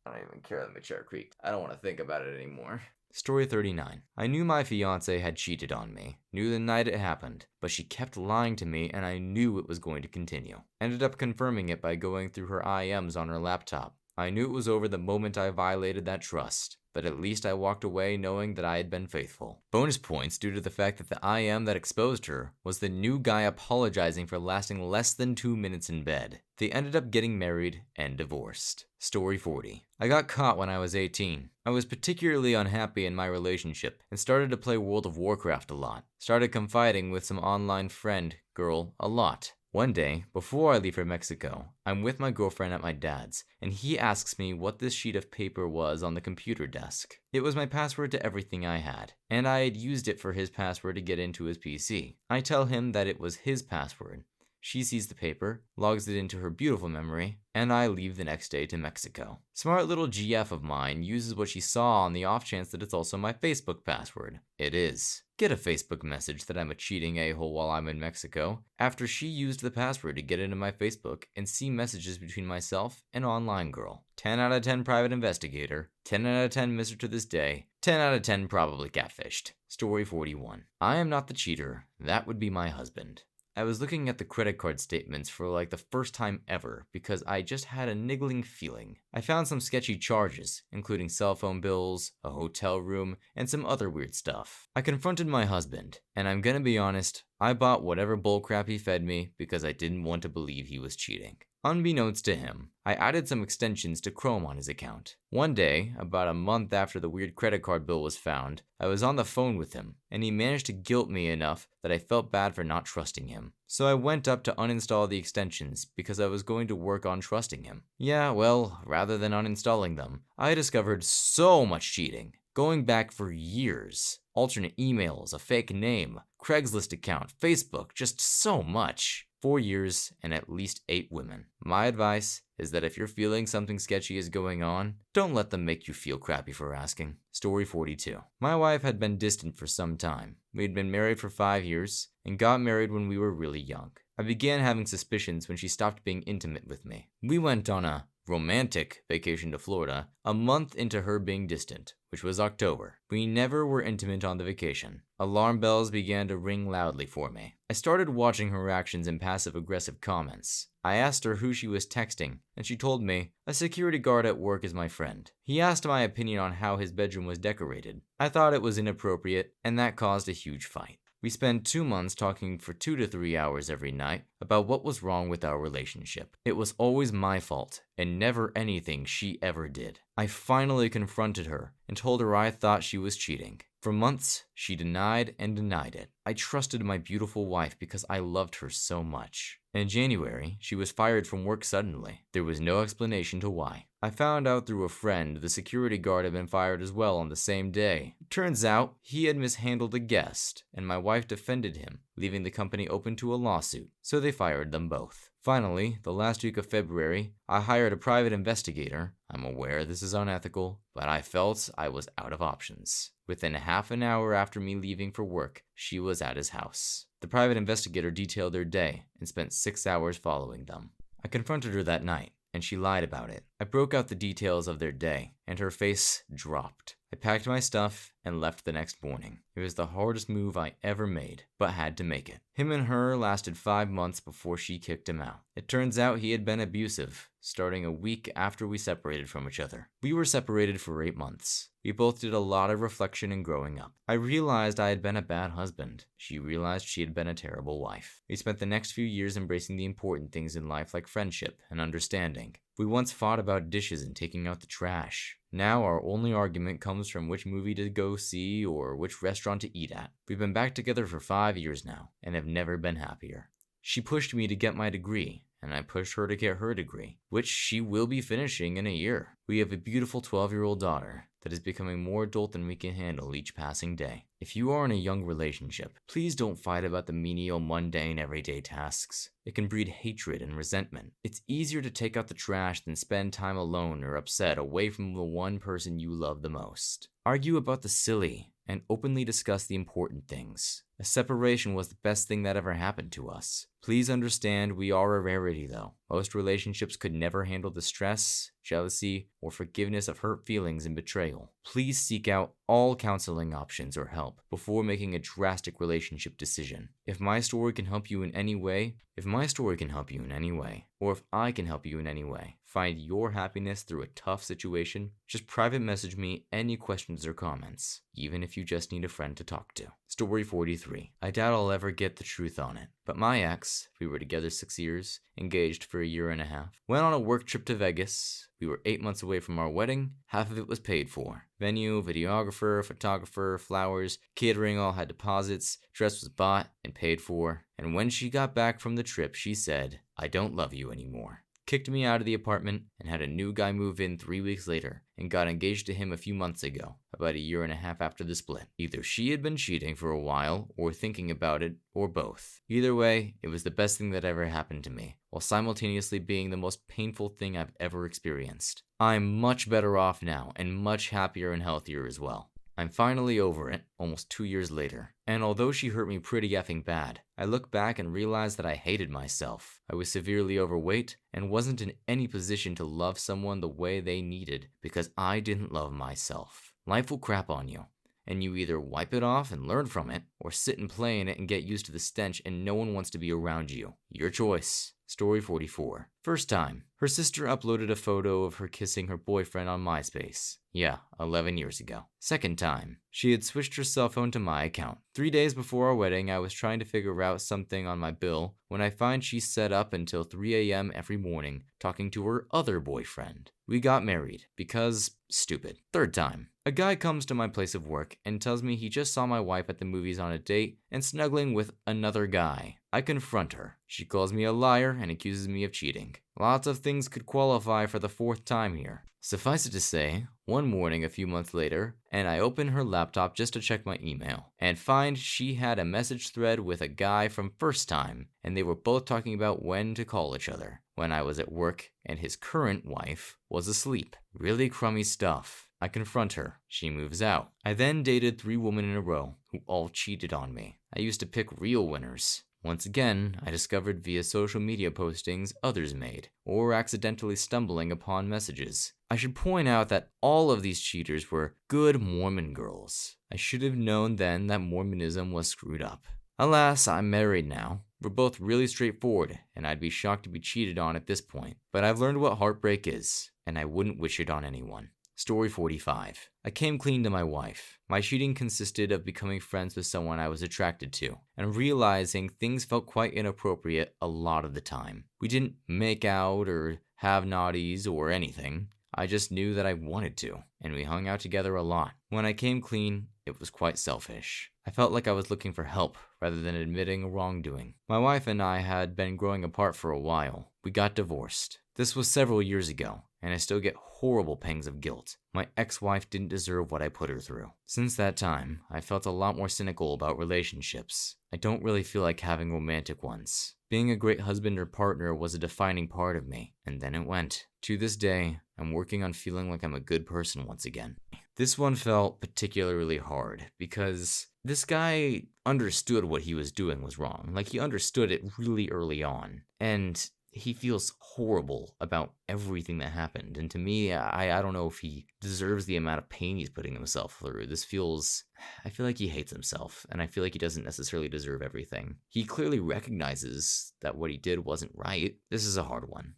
don't even care that my chair creaked. I don't want to think about it anymore. Story 39. I knew my fiance had cheated on me, knew the night it happened, but she kept lying to me and I knew it was going to continue. Ended up confirming it by going through her IMs on her laptop. I knew it was over the moment I violated that trust, but at least I walked away knowing that I had been faithful. Bonus points due to the fact that the IM that exposed her was the new guy apologizing for lasting less than 2 minutes in bed. They ended up getting married and divorced. Story 40. I got caught when I was 18. I was particularly unhappy in my relationship and started to play World of Warcraft a lot. Started confiding with some online friend girl a lot. One day, before I leave for Mexico, I'm with my girlfriend at my dad's, and he asks me what this sheet of paper was on the computer desk. It was my password to everything I had, and I had used it for his password to get into his PC. I tell him that it was his password. She sees the paper, logs it into her beautiful memory, and I leave the next day to Mexico. Smart little GF of mine uses what she saw on the off chance that it's also my Facebook password. It is. Get a Facebook message that I'm a cheating a-hole while I'm in Mexico, after she used the password to get into my Facebook and see messages between myself and online girl. 10 out of 10 private investigator, 10 out of 10 mister to this day, 10 out of 10 probably catfished. Story 41. I am not the cheater, that would be my husband. I was looking at the credit card statements for like the first time ever because I just had a niggling feeling. I found some sketchy charges, including cell phone bills, a hotel room, and some other weird stuff. I confronted my husband, and I'm gonna be honest, I bought whatever bullcrap he fed me because I didn't want to believe he was cheating. Unbeknownst to him, I added some extensions to Chrome on his account. One day, about a month after the weird credit card bill was found, I was on the phone with him, and he managed to guilt me enough that I felt bad for not trusting him. So I went up to uninstall the extensions because I was going to work on trusting him. Yeah, well, rather than uninstalling them, I discovered so much cheating, going back for years. Alternate emails, a fake name, Craigslist account, Facebook, just so much. 4 years and at least 8 women. My advice is that if you're feeling something sketchy is going on, don't let them make you feel crappy for asking. Story 42. My wife had been distant for some time. We had been married for 5 years and got married when we were really young. I began having suspicions when she stopped being intimate with me. We went on a romantic vacation to Florida a month into her being distant, which was October. We never were intimate on the vacation. Alarm bells began to ring loudly for me. I started watching her actions and passive-aggressive comments. I asked her who she was texting, and she told me, "A security guard at work is my friend." He asked my opinion on how his bedroom was decorated. I thought it was inappropriate, and that caused a huge fight. We spent 2 months talking for 2 to 3 hours every night about what was wrong with our relationship. It was always my fault, and never anything she ever did. I finally confronted her and told her I thought she was cheating. For months, she denied and denied it. I trusted my beautiful wife because I loved her so much. In January, she was fired from work suddenly. There was no explanation to why. I found out through a friend the security guard had been fired as well on the same day. Turns out, he had mishandled a guest, and my wife defended him, leaving the company open to a lawsuit, so they fired them both. Finally, the last week of February, I hired a private investigator. I'm aware this is unethical, but I felt I was out of options. Within half an hour after me leaving for work, she was at his house. The private investigator detailed their day and spent 6 hours following them. I confronted her that night, and she lied about it. I broke out the details of their day, and her face dropped. I packed my stuff and left the next morning. It was the hardest move I ever made, but had to make it. Him and her lasted 5 months before she kicked him out. It turns out he had been abusive, starting a week after we separated from each other. We were separated for 8 months. We both did a lot of reflection and growing up. I realized I had been a bad husband. She realized she had been a terrible wife. We spent the next few years embracing the important things in life like friendship and understanding. We once fought about dishes and taking out the trash. Now our only argument comes from which movie to go see or which restaurant to eat at. We've been back together for 5 years now and have never been happier. She pushed me to get my degree, and I pushed her to get her degree, which she will be finishing in a year. We have a beautiful 12-year-old daughter that is becoming more adult than we can handle each passing day. If you are in a young relationship, please don't fight about the menial, mundane, everyday tasks. It can breed hatred and resentment. It's easier to take out the trash than spend time alone or upset away from the one person you love the most. Argue about the silly and openly discuss the important things. A separation was the best thing that ever happened to us. Please understand we are a rarity though. Most relationships could never handle the stress, jealousy, or forgiveness of hurt feelings and betrayal. Please seek out all counseling options or help before making a drastic relationship decision. If my story can help you in any way, or if I can help you in any way, find your happiness through a tough situation, just private message me any questions or comments, even if you just need a friend to talk to. Story 43. I doubt I'll ever get the truth on it, but my ex, we were together 6 years, engaged for a year and a half, went on a work trip to Vegas. We were 8 months away from our wedding. Half of it was paid for. Venue, videographer, photographer, flowers, catering all had deposits, dress was bought and paid for. And when she got back from the trip, she said, "I don't love you anymore." Kicked me out of the apartment and had a new guy move in 3 weeks later and got engaged to him a few months ago, about a year and a half after the split. Either she had been cheating for a while or thinking about it, or both. Either way, it was the best thing that ever happened to me, while simultaneously being the most painful thing I've ever experienced. I'm much better off now and much happier and healthier as well. I'm finally over it, almost 2 years later. And although she hurt me pretty effing bad, I look back and realize that I hated myself. I was severely overweight and wasn't in any position to love someone the way they needed because I didn't love myself. Life will crap on you, and you either wipe it off and learn from it, or sit and play in it and get used to the stench and no one wants to be around you. Your choice. Story 44. First time. Her sister uploaded a photo of her kissing her boyfriend on MySpace. Yeah, 11 years ago. Second time. She had switched her cell phone to my account. 3 days before our wedding, I was trying to figure out something on my bill when I find she set up until 3 a.m. every morning talking to her other boyfriend. We got married because stupid. Third time. A guy comes to my place of work and tells me he just saw my wife at the movies on a date and snuggling with another guy. I confront her. She calls me a liar and accuses me of cheating. Lots of things could qualify for the fourth time here. Suffice it to say, one morning a few months later, and I open her laptop just to check my email, and find she had a message thread with a guy from first time, and they were both talking about when to call each other, when I was at work and his current wife was asleep. Really crummy stuff. I confront her. She moves out. I then dated 3 women in a row who all cheated on me. I used to pick real winners. Once again, I discovered via social media postings others made, or accidentally stumbling upon messages. I should point out that all of these cheaters were good Mormon girls. I should have known then that Mormonism was screwed up. Alas, I'm married now. We're both really straightforward, and I'd be shocked to be cheated on at this point. But I've learned what heartbreak is, and I wouldn't wish it on anyone. Story 45. I came clean to my wife. My cheating consisted of becoming friends with someone I was attracted to, and realizing things felt quite inappropriate a lot of the time. We didn't make out or have naughties or anything. I just knew that I wanted to, and we hung out together a lot. When I came clean, it was quite selfish. I felt like I was looking for help rather than admitting a wrongdoing. My wife and I had been growing apart for a while. We got divorced. This was several years ago, and I still get horrible pangs of guilt. My ex-wife didn't deserve what I put her through. Since that time, I felt a lot more cynical about relationships. I don't really feel like having romantic ones. Being a great husband or partner was a defining part of me, and then it went. To this day, I'm working on feeling like I'm a good person once again. This one felt particularly hard because this guy understood what he was doing was wrong. Like, he understood it really early on, and he feels horrible about everything that happened. And to me, I don't know if he deserves the amount of pain he's putting himself through. I feel like he hates himself, and I feel like he doesn't necessarily deserve everything. He clearly recognizes that what he did wasn't right. This is a hard one.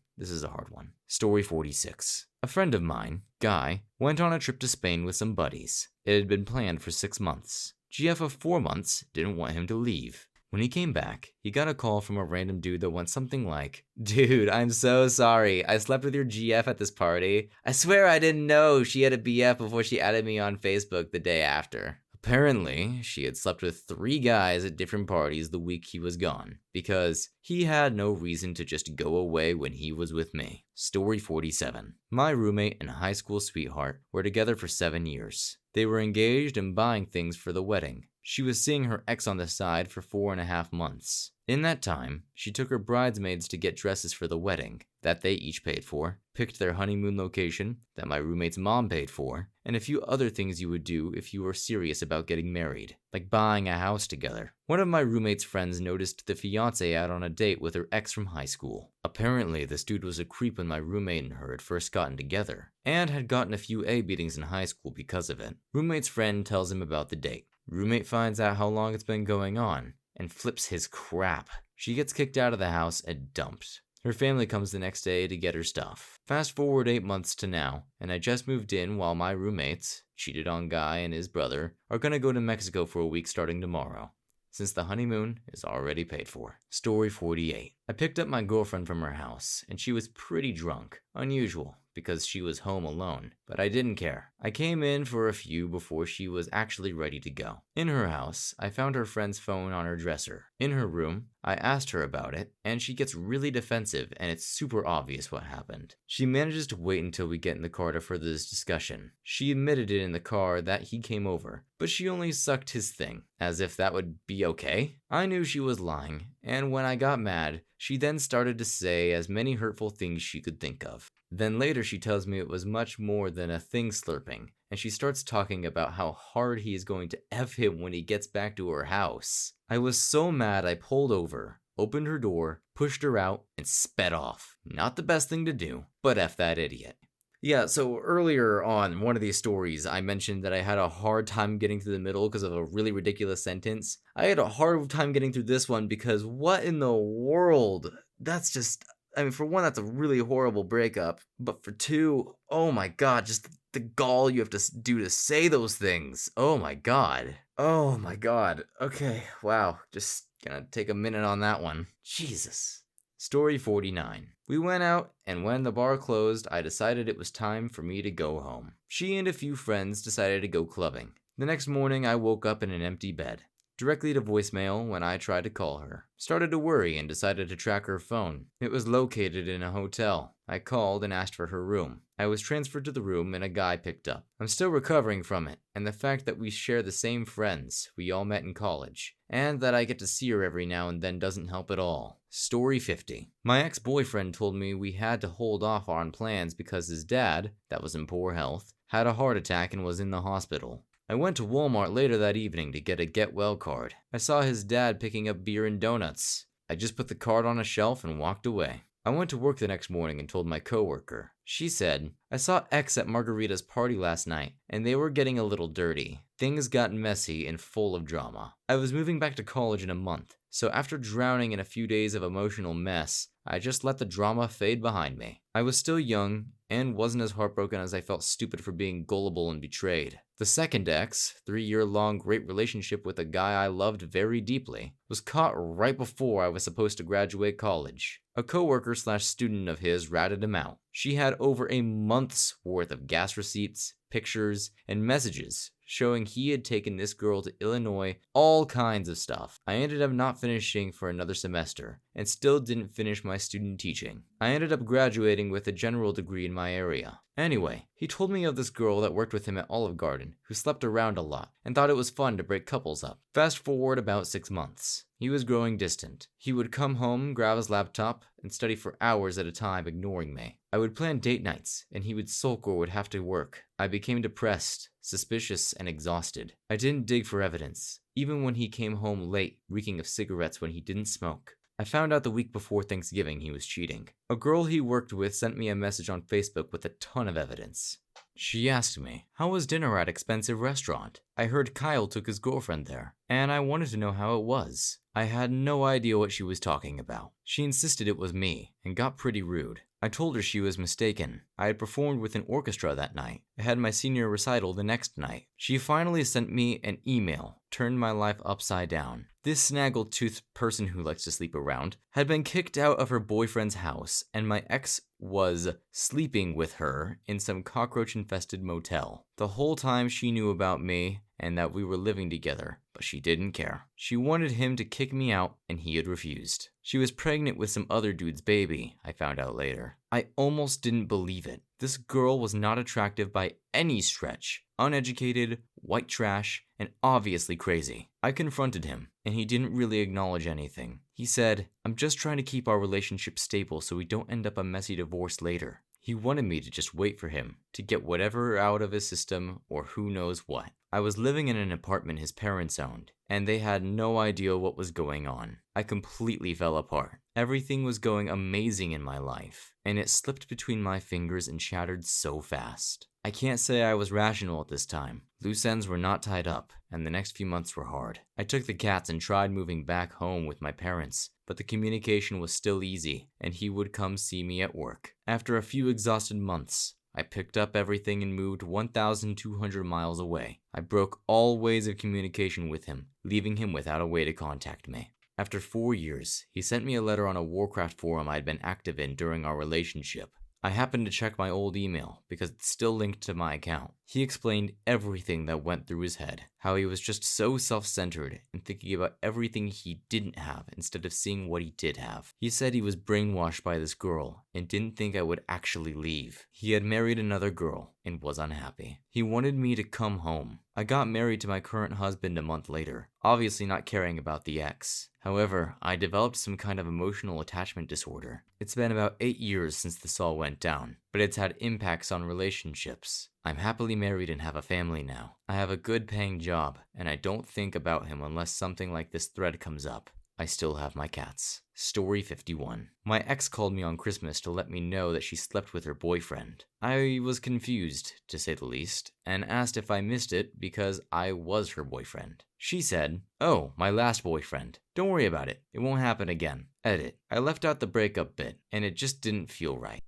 Story 46. A friend of mine, Guy, went on a trip to Spain with some buddies. It had been planned for 6 months. GF of 4 months didn't want him to leave. When he came back, he got a call from a random dude that went something like, "Dude, I'm so sorry. I slept with your GF at this party. I swear I didn't know she had a BF before she added me on Facebook the day after." Apparently, she had slept with 3 guys at different parties the week he was gone, because he had no reason to just go away when he was with me. Story 47. My roommate and high school sweetheart were together for 7 years. They were engaged and buying things for the wedding. She was seeing her ex on the side for 4.5 months. In that time, she took her bridesmaids to get dresses for the wedding, that they each paid for, picked their honeymoon location, that my roommate's mom paid for, and a few other things you would do if you were serious about getting married, like buying a house together. One of my roommate's friends noticed the fiancé out on a date with her ex from high school. Apparently, this dude was a creep when my roommate and her had first gotten together, and had gotten a few A beatings in high school because of it. Roommate's friend tells him about the date. Roommate finds out how long it's been going on, and flips his crap. She gets kicked out of the house and dumped. Her family comes the next day to get her stuff. Fast forward 8 months to now, and I just moved in while my roommates, cheated on Guy and his brother, are gonna go to Mexico for a week starting tomorrow, since the honeymoon is already paid for. Story 48. I picked up my girlfriend from her house, and she was pretty drunk. Unusual, because she was home alone, but I didn't care. I came in for a few before she was actually ready to go. In her house, I found her friend's phone on her dresser. In her room, I asked her about it, and she gets really defensive, and it's super obvious what happened. She manages to wait until we get in the car to further this discussion. She admitted it in the car that he came over, but she only sucked his thing, as if that would be okay. I knew she was lying, and when I got mad, she then started to say as many hurtful things she could think of. Then later she tells me it was much more than a thing slurping, and she starts talking about how hard he is going to F him when he gets back to her house. I was so mad I pulled over, opened her door, pushed her out, and sped off. Not the best thing to do, but F that idiot. Yeah, so earlier on one of these stories, I mentioned that I had a hard time getting through the middle because of a really ridiculous sentence. I had a hard time getting through this one because what in the world? That's just, I mean, for one, that's a really horrible breakup. But for two, oh my god, just the gall you have to do to say those things. Oh my god. Oh my god. Okay, wow. Just gonna take a minute on that one. Jesus. Story 49. We went out, and when the bar closed, I decided it was time for me to go home. She and a few friends decided to go clubbing. The next morning, I woke up in an empty bed. Directly to voicemail when I tried to call her. Started to worry and decided to track her phone. It was located in a hotel. I called and asked for her room. I was transferred to the room and a guy picked up. I'm still recovering from it, and the fact that we share the same friends we all met in college, and that I get to see her every now and then doesn't help at all. Story 50. My ex-boyfriend told me we had to hold off on plans because his dad, that was in poor health, had a heart attack and was in the hospital. I went to Walmart later that evening to get a get well card. I saw his dad picking up beer and donuts. I just put the card on a shelf and walked away. I went to work the next morning and told my coworker. She said, I saw X at Margarita's party last night, and they were getting a little dirty. Things got messy and full of drama. I was moving back to college in a month, so after drowning in a few days of emotional mess, I just let the drama fade behind me. I was still young, and wasn't as heartbroken as I felt stupid for being gullible and betrayed. The second ex, 3-year-long great relationship with a guy I loved very deeply, was caught right before I was supposed to graduate college. A coworker/student of his ratted him out. She had over a month's worth of gas receipts, pictures, and messages showing he had taken this girl to Illinois, all kinds of stuff. I ended up not finishing for another semester, and still didn't finish my student teaching. I ended up graduating with a general degree in my area. Anyway, he told me of this girl that worked with him at Olive Garden, who slept around a lot, and thought it was fun to break couples up. Fast forward about 6 months. He was growing distant. He would come home, grab his laptop, and study for hours at a time, ignoring me. I would plan date nights, and he would sulk or would have to work. I became depressed, suspicious, and exhausted. I didn't dig for evidence, even when he came home late, reeking of cigarettes when he didn't smoke. I found out the week before Thanksgiving he was cheating. A girl he worked with sent me a message on Facebook with a ton of evidence. She asked me, how was dinner at expensive restaurant? I heard Kyle took his girlfriend there, and I wanted to know how it was. I had no idea what she was talking about. She insisted it was me, and got pretty rude. I told her she was mistaken. I had performed with an orchestra that night. I had my senior recital the next night. She finally sent me an email, turned my life upside down. This snaggle-toothed person who likes to sleep around had been kicked out of her boyfriend's house, and my ex was sleeping with her in some cockroach-infested motel. The whole time she knew about me and that we were living together, but she didn't care. She wanted him to kick me out, and he had refused. She was pregnant with some other dude's baby, I found out later. I almost didn't believe it. This girl was not attractive by any stretch. Uneducated, white trash, and obviously crazy. I confronted him, and he didn't really acknowledge anything. He said, I'm just trying to keep our relationship stable so we don't end up a messy divorce later. He wanted me to just wait for him, to get whatever out of his system or who knows what. I was living in an apartment his parents owned, and they had no idea what was going on. I completely fell apart. Everything was going amazing in my life, and it slipped between my fingers and shattered so fast. I can't say I was rational at this time. Loose ends were not tied up, and the next few months were hard. I took the cats and tried moving back home with my parents, but the communication was still easy, and he would come see me at work. After a few exhausted months, I picked up everything and moved 1,200 miles away. I broke all ways of communication with him, leaving him without a way to contact me. After 4 years, he sent me a letter on a Warcraft forum I'd been active in during our relationship. I happened to check my old email because it's still linked to my account. He explained everything that went through his head, how he was just so self-centered and thinking about everything he didn't have instead of seeing what he did have. He said he was brainwashed by this girl and didn't think I would actually leave. He had married another girl and was unhappy. He wanted me to come home. I got married to my current husband a month later, obviously not caring about the ex. However, I developed some kind of emotional attachment disorder. It's been about 8 years since this all went down, but it's had impacts on relationships. I'm happily married and have a family now. I have a good paying job, and I don't think about him unless something like this thread comes up. I still have my cats. Story 51. My ex called me on Christmas to let me know that she slept with her boyfriend. I was confused, to say the least, and asked if I missed it because I was her boyfriend. She said, "Oh, my last boyfriend. Don't worry about it. It won't happen again." Edit. I left out the breakup bit, and it just didn't feel right.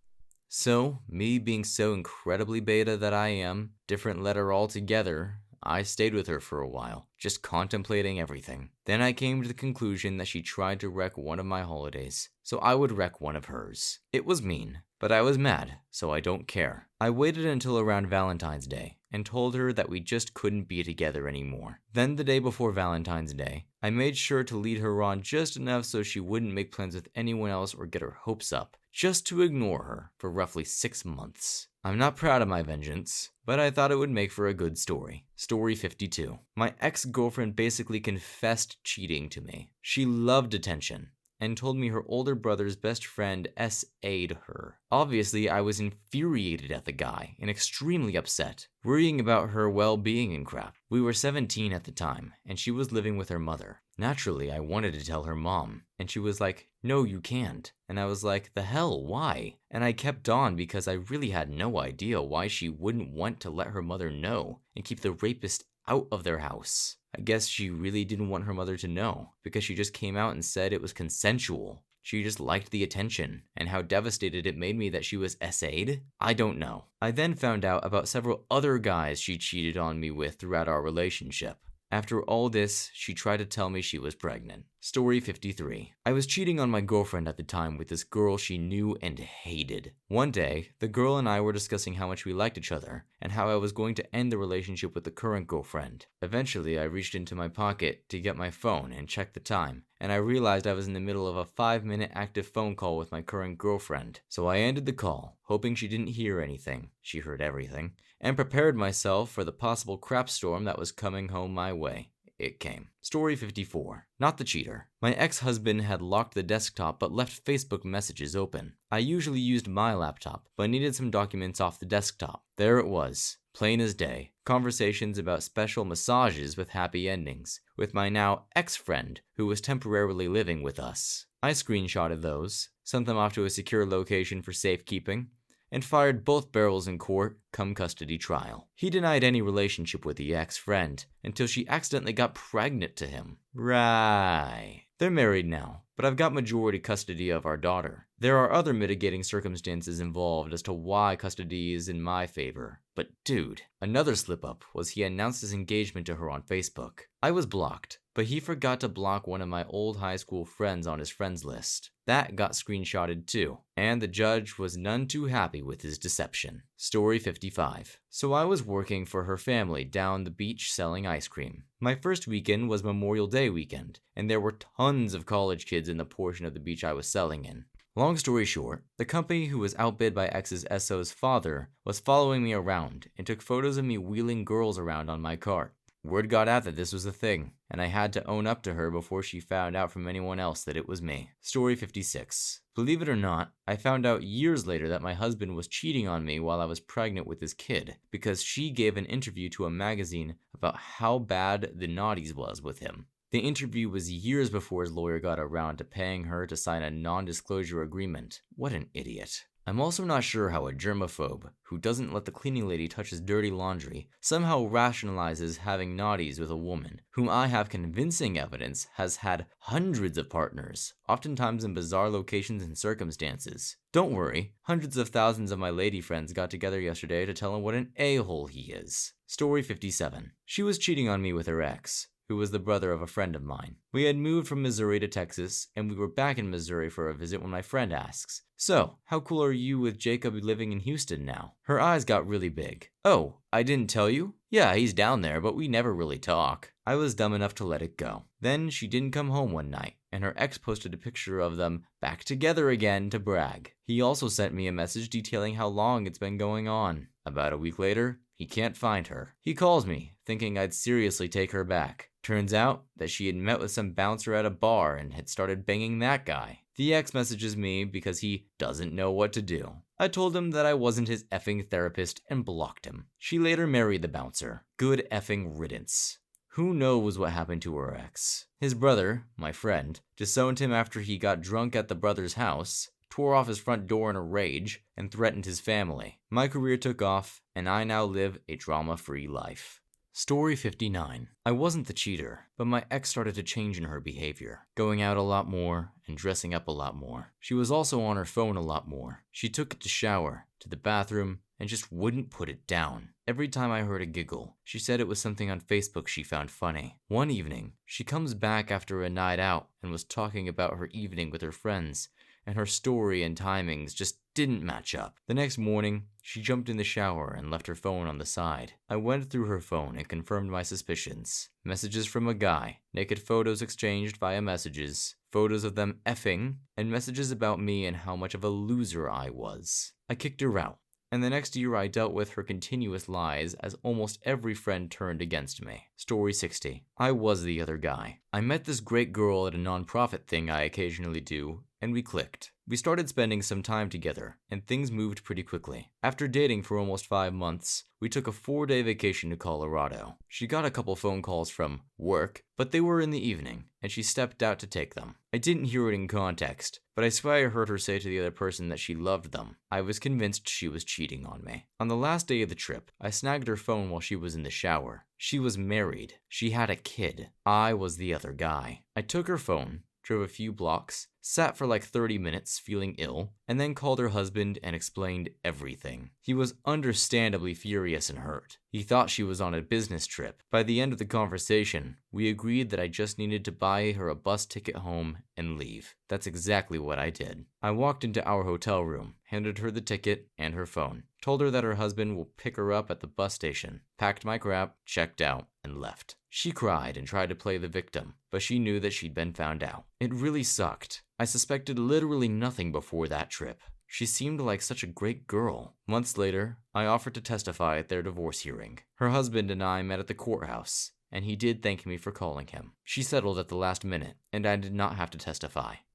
So, me being so incredibly beta that I am, different letter altogether, I stayed with her for a while, just contemplating everything. Then I came to the conclusion that she tried to wreck one of my holidays, so I would wreck one of hers. It was mean, but I was mad, so I don't care. I waited until around Valentine's Day and told her that we just couldn't be together anymore. Then the day before Valentine's Day, I made sure to lead her on just enough so she wouldn't make plans with anyone else or get her hopes up, just to ignore her for roughly 6 months. I'm not proud of my vengeance, but I thought it would make for a good story. Story 52. My ex-girlfriend basically confessed cheating to me. She loved attention and told me her older brother's best friend SA'd her. Obviously, I was infuriated at the guy and extremely upset, worrying about her well-being and crap. We were 17 at the time, and she was living with her mother. Naturally, I wanted to tell her mom, and she was like, "No, you can't." And I was like, "The hell, why?" And I kept on because I really had no idea why she wouldn't want to let her mother know and keep the rapist out of their house. I guess she really didn't want her mother to know, because she just came out and said it was consensual. She just liked the attention, and how devastated it made me that she was SA'd? I don't know. I then found out about several other guys she cheated on me with throughout our relationship. After all this, she tried to tell me she was pregnant. Story 53. I was cheating on my girlfriend at the time with this girl she knew and hated. One day, the girl and I were discussing how much we liked each other and how I was going to end the relationship with the current girlfriend. Eventually, I reached into my pocket to get my phone and check the time, and I realized I was in the middle of a 5-minute active phone call with my current girlfriend. So I ended the call, hoping she didn't hear anything. She heard everything, and prepared myself for the possible crap storm that was coming home my way. It came. Story 54. Not the cheater. My ex-husband had locked the desktop but left Facebook messages open. I usually used my laptop, but needed some documents off the desktop. There it was, plain as day. Conversations about special massages with happy endings, with my now ex-friend who was temporarily living with us. I screenshotted those, sent them off to a secure location for safekeeping, and fired both barrels in court come custody trial. He denied any relationship with the ex-friend until she accidentally got pregnant to him. Right. They're married now, but I've got majority custody of our daughter. There are other mitigating circumstances involved as to why custody is in my favor. But dude, another slip-up was he announced his engagement to her on Facebook. I was blocked, but he forgot to block one of my old high school friends on his friends list. That got screenshotted too, and the judge was none too happy with his deception. Story 55. So I was working for her family down the beach selling ice cream. My first weekend was Memorial Day weekend, and there were tons of college kids in the portion of the beach I was selling in. Long story short, the company who was outbid by X's SO's father was following me around and took photos of me wheeling girls around on my cart. Word got out that this was a thing, and I had to own up to her before she found out from anyone else that it was me. Story 56. Believe it or not, I found out years later that my husband was cheating on me while I was pregnant with his kid, because she gave an interview to a magazine about how bad the naughties was with him. The interview was years before his lawyer got around to paying her to sign a non-disclosure agreement. What an idiot. I'm also not sure how a germaphobe, who doesn't let the cleaning lady touch his dirty laundry, somehow rationalizes having naughties with a woman, whom I have convincing evidence has had hundreds of partners, oftentimes in bizarre locations and circumstances. Don't worry, hundreds of thousands of my lady friends got together yesterday to tell him what an a-hole he is. Story 57. She was cheating on me with her ex, who was the brother of a friend of mine. We had moved from Missouri to Texas, and we were back in Missouri for a visit when my friend asks, "So, how cool are you with Jacob living in Houston now?" Her eyes got really big. "Oh, I didn't tell you? Yeah, he's down there, but we never really talk." I was dumb enough to let it go. Then she didn't come home one night, and her ex posted a picture of them back together again to brag. He also sent me a message detailing how long it's been going on. About a week later, he can't find her. He calls me, thinking I'd seriously take her back. Turns out that she had met with some bouncer at a bar and had started banging that guy. The ex messages me because he doesn't know what to do. I told him that I wasn't his effing therapist and blocked him. She later married the bouncer. Good effing riddance. Who knows what happened to her ex? His brother, my friend, disowned him after he got drunk at the brother's house, tore off his front door in a rage, and threatened his family. My career took off, and I now live a drama-free life. Story 59. I wasn't the cheater, but my ex started to change in her behavior, going out a lot more and dressing up a lot more. She was also on her phone a lot more. She took it to shower, to the bathroom, and just wouldn't put it down. Every time I heard a giggle, she said it was something on Facebook she found funny. One evening, she comes back after a night out and was talking about her evening with her friends, and her story and timings just didn't match up. The next morning, she jumped in the shower and left her phone on the side. I went through her phone and confirmed my suspicions. Messages from a guy, naked photos exchanged via messages, photos of them effing, and messages about me and how much of a loser I was. I kicked her out, and the next year I dealt with her continuous lies as almost every friend turned against me. Story 60. I was the other guy. I met this great girl at a nonprofit thing I occasionally do, and we clicked. We started spending some time together, and things moved pretty quickly. After dating for almost 5 months, we took a 4-day vacation to Colorado. She got a couple phone calls from work, but they were in the evening, and she stepped out to take them. I didn't hear it in context, but I swear I heard her say to the other person that she loved them. I was convinced she was cheating on me. On the last day of the trip, I snagged her phone while she was in the shower. She was married. She had a kid. I was the other guy. I took her phone, drove a few blocks, sat for like 30 minutes feeling ill, and then called her husband and explained everything. He was understandably furious and hurt. He thought she was on a business trip. By the end of the conversation, we agreed that I just needed to buy her a bus ticket home and leave. That's exactly what I did. I walked into our hotel room, handed her the ticket and her phone, told her that her husband will pick her up at the bus station, packed my crap, checked out, and left. She cried and tried to play the victim, but she knew that she'd been found out. It really sucked. I suspected literally nothing before that trip. She seemed like such a great girl. Months later, I offered to testify at their divorce hearing. Her husband and I met at the courthouse, and he did thank me for calling him. She settled at the last minute, and I did not have to testify.